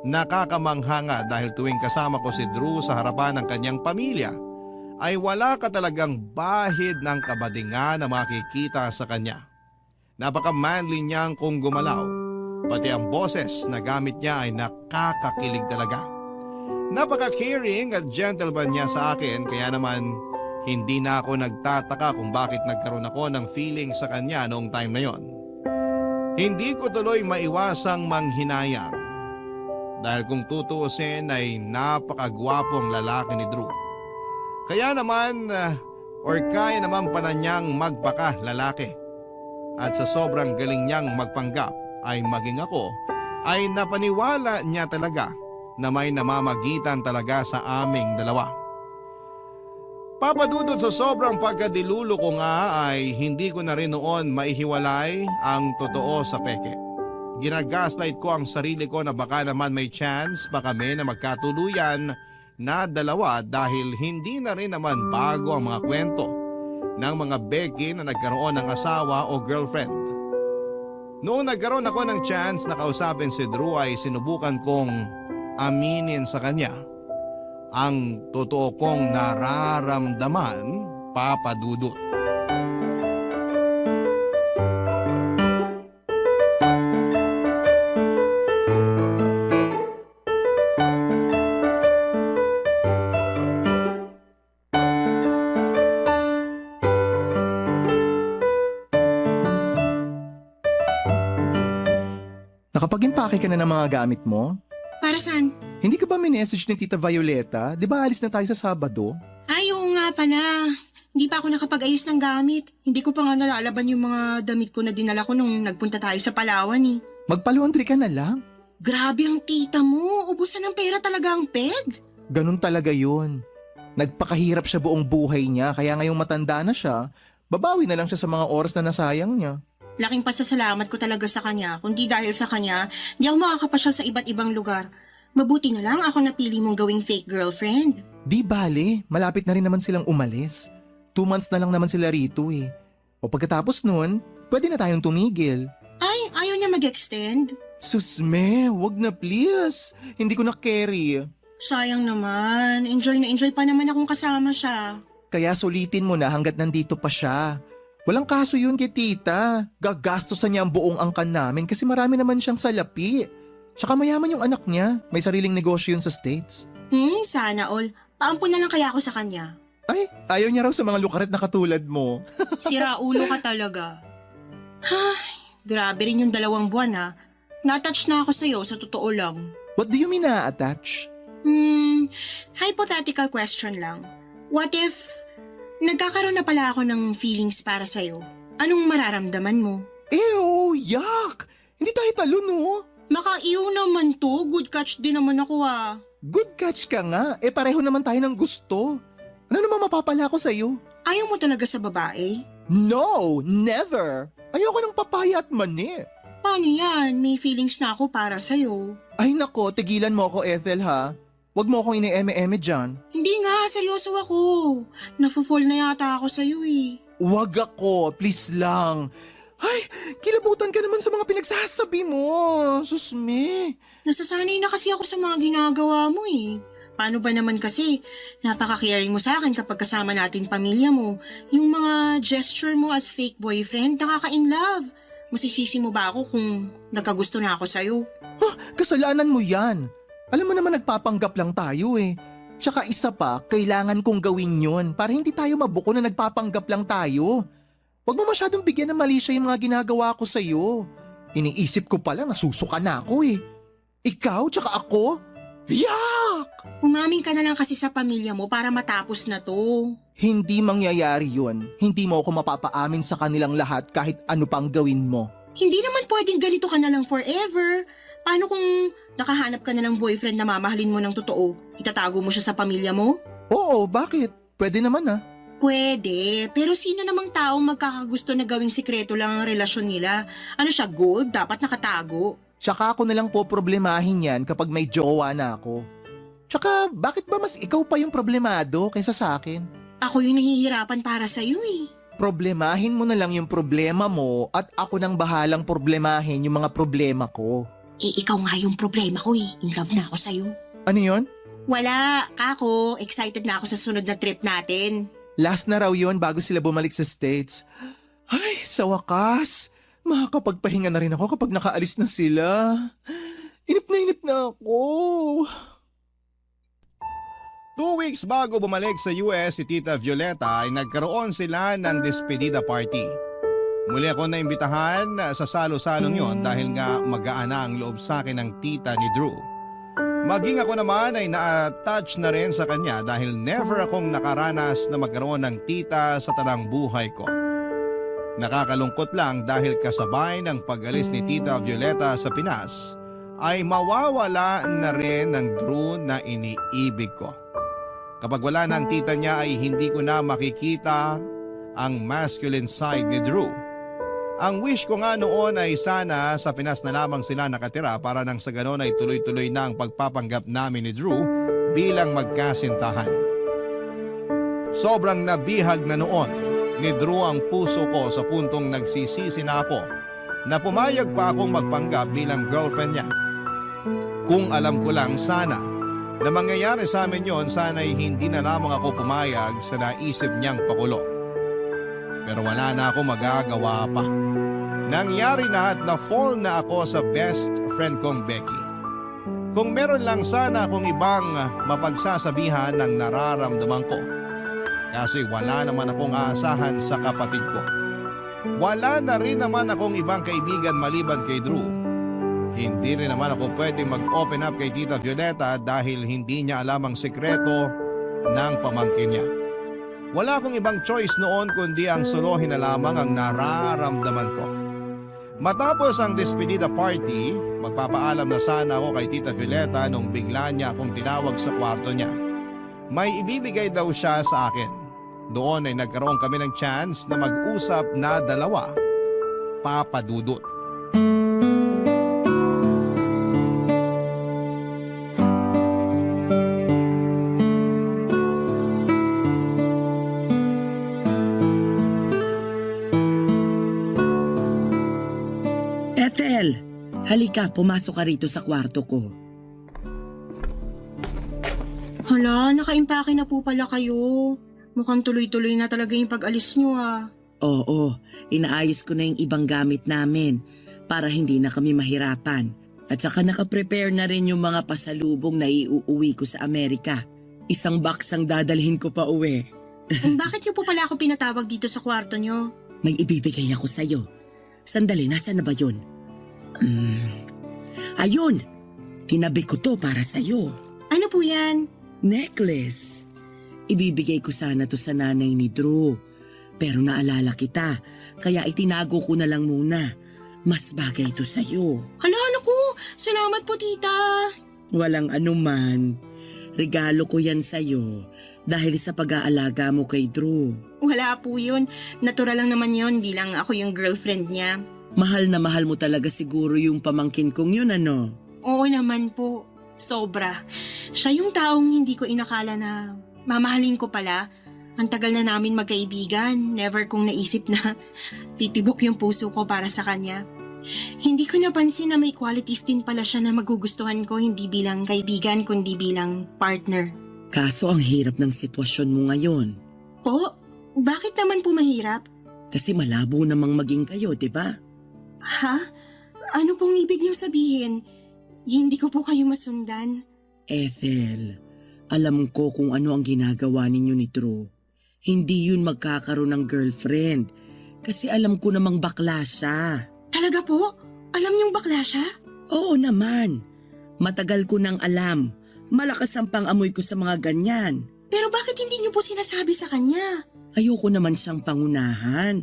Nakakamangha nga dahil tuwing kasama ko si Drew sa harapan ng kanyang pamilya ay wala ka talagang bahid ng kabadingan na makikita sa kanya. Napaka-manly niyang kung gumalaw. Pati ang boses na gamit niya ay nakakakilig talaga. Napaka-caring at gentleman niya sa akin kaya naman hindi na ako nagtataka kung bakit nagkaroon ako ng feeling sa kanya noong time na yon. Hindi ko tuloy maiwasang manghinayang dahil kung tutuusin ay napakagwapong lalaki ni Drew. Kaya naman kaya naman pala niyang magpaka lalaki. At sa sobrang galing niyang magpanggap ay maging ako ay napaniwala niya talaga na may namamagitan talaga sa aming dalawa. Papadudod sa sobrang pagkadilulo ko nga ay hindi ko na rin noon maihiwalay ang totoo sa peke. Ginagaslight ko ang sarili ko na baka naman may chance pa kami na magkatuluyan na dalawa dahil hindi na rin naman bago ang mga kwento ng mga Becky na nagkaroon ng asawa o girlfriend. Noong nagkaroon ako ng chance na kausapin si Drew ay sinubukan kong aminin sa kanya ang totoo kong nararamdaman, Papa Dudut. Nakapag-impake ka na ng mga gamit mo? Para saan? Hindi ka ba minessage ni Tita Violeta? Di ba alis na tayo sa Sabado? Ay, oo nga pala. Hindi pa ako nakapag-ayos ng gamit. Hindi ko pa nga nalalaban yung mga damit ko na dinala ko nung nagpunta tayo sa Palawan eh. Magpa-laundry ka na lang. Grabe ang tita mo. Ubusan ng pera talaga ang peg. Ganun talaga yun. Nagpakahirap siya buong buhay niya kaya ngayong matanda na siya, babawi na lang siya sa mga oras na nasayang niya. Laking pasasalamat ko talaga sa kanya. Kundi dahil sa kanya, di ako makakapasyal sa iba't ibang lugar. Mabuti na lang ako napili mong gawing fake girlfriend. Di bale, malapit na rin naman silang umalis. 2 months na lang naman sila rito eh. O pagkatapos nun, pwede na tayong tumigil. Ay, ayaw niya mag-extend? Susme, wag na please. Hindi ko na carry. Sayang naman. Enjoy na enjoy pa naman akong kasama siya. Kaya sulitin mo na hanggat nandito pa siya. Walang kaso yun kay tita. Gagastosan niya ang buong angkan namin kasi marami naman siyang salapi. Tsaka mayaman yung anak niya. May sariling negosyo yun sa States. Sana all. Paampun na lang kaya ako sa kanya. Ay, ayaw niya raw sa mga lukaret na katulad mo. Sira ulo ka talaga. Ay, grabe rin yung 2 buwan ha. Na-touch na ako sa'yo sa totoo lang. What do you mean na-attach? Hypothetical question lang. What if nagkakaroon na pala ako ng feelings para sa'yo? Anong mararamdaman mo? Ew, yuck! Hindi tayo talo no? Maka-iyo naman to. Good catch din naman ako ah. Good catch ka nga. Pareho naman tayo ng gusto. Ano naman mapapala ko sa'yo? Ayaw mo talaga sa babae? No, never. Ayoko ng papaya at mani. Paano yan? May feelings na ako para sa'yo. Ay nako, tigilan mo ako Ethel ha. Huwag mo akong ine-eme-eme dyan. Hindi nga, seryoso ako. Nafo-fall na yata ako sa'yo eh. Huwag ako, please lang. Ay, kilabutan ka naman sa mga pinagsasabi mo. Susme. Nasasanay na kasi ako sa mga ginagawa mo eh. Paano ba naman kasi, napaka-caring mo sa akin kapag kasama natin pamilya mo. Yung mga gesture mo as fake boyfriend, nakaka-inlove. Masisisi mo ba ako kung nagkagusto na ako sa'yo? Kasalanan mo yan. Alam mo naman nagpapanggap lang tayo eh. Tsaka isa pa, kailangan kong gawin yon para hindi tayo mabuko na nagpapanggap lang tayo. Huwag mo masyadong bigyan ng mali siya yung mga ginagawa ko sa'yo. Iniisip ko pala nasusuka na ako eh. Ikaw tsaka ako? Yak! Umamin ka na lang kasi sa pamilya mo para matapos na to. Hindi mangyayari yun. Hindi mo ako mapapaamin sa kanilang lahat kahit ano pang gawin mo. Hindi naman pwedeng ganito ka na lang forever. Paano kung nakahanap ka na ng boyfriend na mamahalin mo ng totoo? Itatago mo siya sa pamilya mo? Oo, bakit? Pwede naman ah. Pwede, pero sino namang taong magkakagusto na gawing sikreto lang ang relasyon nila? Ano siya, gold? Dapat nakatago. Tsaka ako na lang po problemahin yan kapag may jowa na ako. Tsaka bakit ba mas ikaw pa yung problemado kaysa sa akin? Ako yung nahihirapan para sa'yo eh. Problemahin mo na lang yung problema mo at ako nang bahalang problemahin yung mga problema ko. Ikaw nga yung problema ko eh. In love na ako sa'yo. Ano yon? Wala. Ako, excited na ako sa sunod na trip natin. Last na raw yon bago sila bumalik sa States. Ay, sa wakas. Makakapagpahinga na rin ako kapag nakaalis na sila. Inip na ako. 2 weeks bago bumalik sa US si Tita Violeta ay nagkaroon sila ng despedida party. Muli ako naimbitahan sa salo-salong yon dahil nga magaan na ang loob sa akin ng tita ni Drew. Maging ako naman ay na-attach na rin sa kanya dahil never akong nakaranas na magkaroon ng tita sa tanang buhay ko. Nakakalungkot lang dahil kasabay ng pag-alis ni Tita Violeta sa Pinas ay mawawala na rin ng Drew na iniibig ko. Kapag wala na ang tita niya ay hindi ko na makikita ang masculine side ni Drew. Ang wish ko nga noon ay sana sa Pinas na lamang sila nakatira para nang sa ganon ay tuloy-tuloy na ang pagpapanggap namin ni Drew bilang magkasintahan. Sobrang nabihag na noon ni Drew ang puso ko sa puntong nagsisisi na ako na pumayag pa akong magpanggap bilang girlfriend niya. Kung alam ko lang sana na mangyayari sa amin yon, sana'y hindi na lamang ako pumayag sa naisip niyang pakulo. Pero wala na ako magagawa pa. Nangyari na at na-fall na ako sa best friend kong Becky. Kung meron lang sana akong ibang mapagsasabihan ng nararamdaman ko. Kasi wala naman akong aasahan sa kapatid ko. Wala na rin naman akong ibang kaibigan maliban kay Drew. Hindi rin naman ako pwede mag-open up kay Tita Violeta dahil hindi niya alam ang sekreto ng pamangkin niya. Wala akong ibang choice noon kundi ang solohin na lamang ang nararamdaman ko. Matapos ang despedida party, magpapaalam na sana ako kay Tita Violeta nung bigla niya akong tinawag sa kwarto niya. May ibibigay daw siya sa akin. Doon ay nagkaroon kami ng chance na mag-usap na dalawa. Papa Dudut. Ethel, halika, pumasok ka rito sa kwarto ko. Hala, nakaimpake na po pala kayo. Mukhang tuloy-tuloy na talaga yung pag-alis nyo ah. Oo, inaayos ko na yung ibang gamit namin para hindi na kami mahirapan. At saka nakaprepare na rin yung mga pasalubong na iuuwi ko sa Amerika. Isang box ang dadalhin ko pa uwi. Bakit nyo po pala ako pinatawag dito sa kwarto nyo? May ibibigay ako sa'yo. Sandali, nasaan na ba yun? Ayun! Tinabi ko to para sa'yo. Ano po yan? Necklace. Ibibigay ko sana to sa nanay ni Drew. Pero naalala kita, kaya itinago ko na lang muna. Mas bagay to sa'yo. Hala, naku! Salamat po, tita! Walang anuman. Regalo ko yan sa'yo dahil sa pag-aalaga mo kay Drew. Wala po yun. Natural lang naman yun bilang ako yung girlfriend niya. Mahal na mahal mo talaga siguro yung pamangkin kong yun, ano? Oo naman po. Sobra. Siya yung taong hindi ko inakala na mamahalin ko pala. Ang tagal na namin magkaibigan. Never kong naisip na titibok yung puso ko para sa kanya. Hindi ko napansin na may qualities din pala siya na magugustuhan ko hindi bilang kaibigan kundi bilang partner. Kaso ang hirap ng sitwasyon mo ngayon. Po? Bakit naman po mahirap? Kasi malabo namang maging kayo, di ba? Ha? Ano pong ibig niyo sabihin? Hindi ko po kayo masundan. Ethel, alam ko kung ano ang ginagawa ninyo ni Drew. Hindi yun magkakaroon ng girlfriend. Kasi alam ko namang bakla siya. Talaga po? Alam niyong bakla siya? Oo naman. Matagal ko nang alam. Malakas ang pang-amoy ko sa mga ganyan. Pero bakit hindi niyo po sinasabi sa kanya? Ayoko naman siyang pangunahan.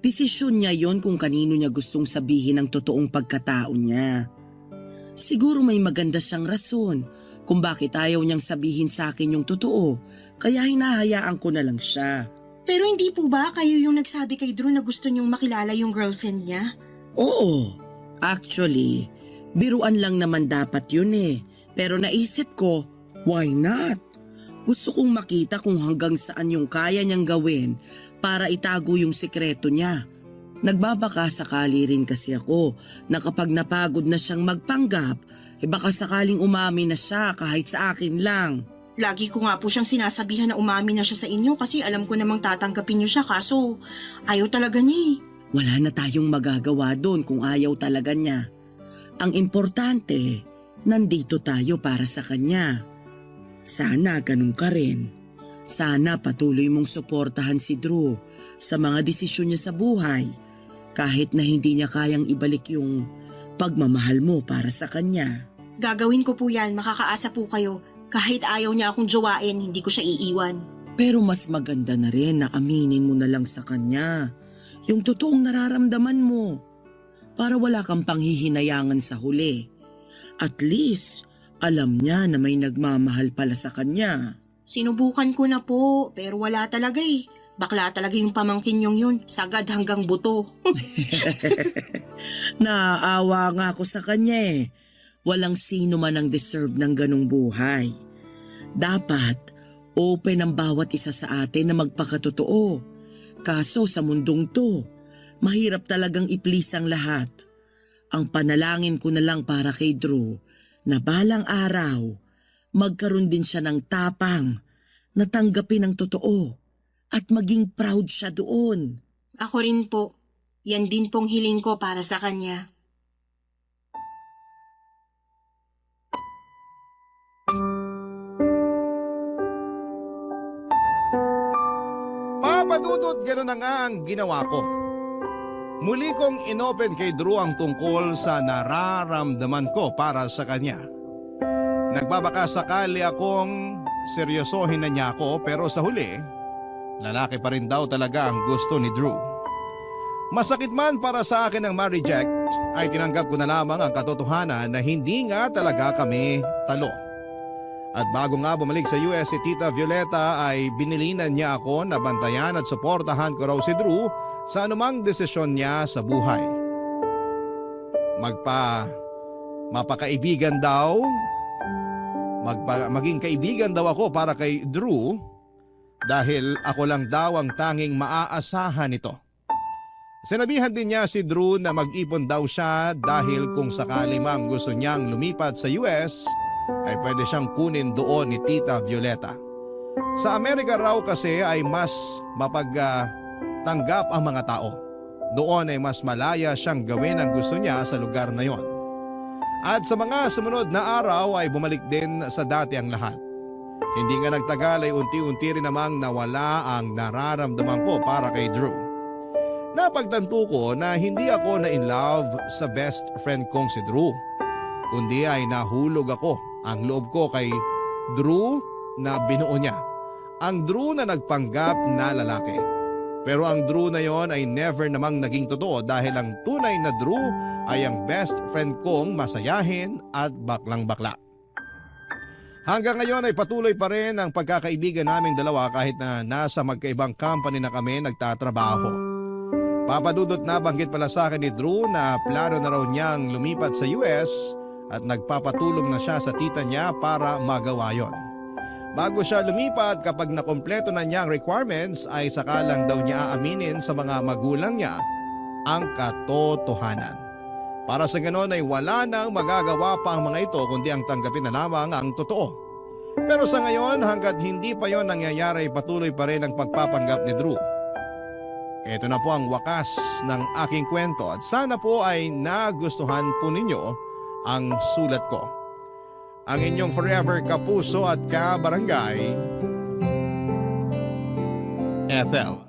Desisyon niya yon kung kanino niya gustong sabihin ang totoong pagkatao niya. Siguro may maganda siyang rason kung bakit ayaw niyang sabihin sa akin yung totoo, kaya hinahayaan ko na lang siya. Pero hindi po ba kayo yung nagsabi kay Drew na gusto niyong makilala yung girlfriend niya? Oo, actually, biruan lang naman dapat yun eh. Pero naisip ko, why not? Gusto kong makita kung hanggang saan yung kaya niyang gawin para itago yung sikreto niya. Nagbabaka sakali rin kasi ako na kapag napagod na siyang magpanggap, baka sakaling umami na siya kahit sa akin lang. Lagi ko nga po siyang sinasabihan na umami na siya sa inyo kasi alam ko namang tatanggapin niyo siya kaso ayaw talaga niya eh. Wala na tayong magagawa doon kung ayaw talaga niya. Ang importante, nandito tayo para sa kanya. Sana ganun ka rin. Sana patuloy mong suportahan si Drew sa mga desisyon niya sa buhay kahit na hindi niya kayang ibalik yung pagmamahal mo para sa kanya. Gagawin ko po yan, makakaasa po kayo. Kahit ayaw niya akong jowain, hindi ko siya iiwan. Pero mas maganda na rin na aminin mo na lang sa kanya yung totoong nararamdaman mo para wala kang panghihinayangan sa huli. At least, alam niya na may nagmamahal pala sa kanya. Sinubukan ko na po, pero wala talaga eh. Bakla talaga yung pamangkin yung yun, sagad hanggang buto. Naaawa nga ako sa kanya eh. Walang sino man ang deserve ng ganong buhay. Dapat, open ang bawat isa sa atin na magpakatotoo. Kaso sa mundong to, mahirap talagang i-please ang lahat. Ang panalangin ko na lang para kay Drew na balang araw, magkaroon din siya ng tapang na tanggapin ang totoo at maging proud siya doon. Ako rin po, yan din pong hiling ko para sa kanya. Papadudot, gano'n na nga ang ginawa ko. Muli kong inopen kay Drew ang tungkol sa nararamdaman ko para sa kanya. Nagbabaka sakali akong seryosohin na niya ako pero sa huli, lalaki pa rin daw talaga ang gusto ni Drew. Masakit man para sa akin ang ma-reject, ay tinanggap ko na lamang ang katotohanan na hindi nga talaga kami talo. At bago nga bumalik sa US si Tita Violeta ay binilinan niya ako na bantayan at suportahan ko raw si Drew sa anumang desisyon niya sa buhay. Mapakaibigan daw, maging kaibigan daw ako para kay Drew dahil ako lang daw ang tanging maaasahan nito. Sinabihan din niya si Drew na mag-ipon daw siya dahil kung sakali mang gusto niyang lumipat sa US, ay pwede siyang kunin doon ni Tita Violeta. Sa Amerika raw kasi ay mas mapagtanggap ang mga tao. Doon ay mas malaya siyang gawin ang gusto niya sa lugar na yon. At sa mga sumunod na araw ay bumalik din sa dati ang lahat. Hindi nga nagtagal ay unti-unti rin namang nawala ang nararamdaman ko para kay Drew. Napagtanto ko na hindi ako na in love sa best friend kong si Drew, kundi ay nahulog ako ang loob ko kay Drew na binuo niya. Ang Drew na nagpanggap na lalaki. Pero ang Drew na yon ay never namang naging totoo dahil ang tunay na Drew ay ang best friend kong masayahin at baklang-bakla. Hanggang ngayon ay patuloy pa rin ang pagkakaibigan naming dalawa kahit na nasa magkaibang company na kami nagtatrabaho. Papadudot na banggit pala sa akin ni Drew na plano na raw niyang lumipat sa US at nagpapatulong na siya sa tita niya para magawa yon. Bago siya lumipat, kapag nakompleto na niya ang requirements ay sakalang daw niya aaminin sa mga magulang niya ang katotohanan. Para sa ganon ay wala nang magagawa pa ang mga ito kundi ang tanggapin na lamang ang totoo. Pero sa ngayon hanggat hindi pa yon nangyayari patuloy pa rin ang pagpapanggap ni Drew. Ito na po ang wakas ng aking kwento at sana po ay nagustuhan po ninyo ang sulat ko. Ang inyong forever kapuso at kabarangay, Ethel.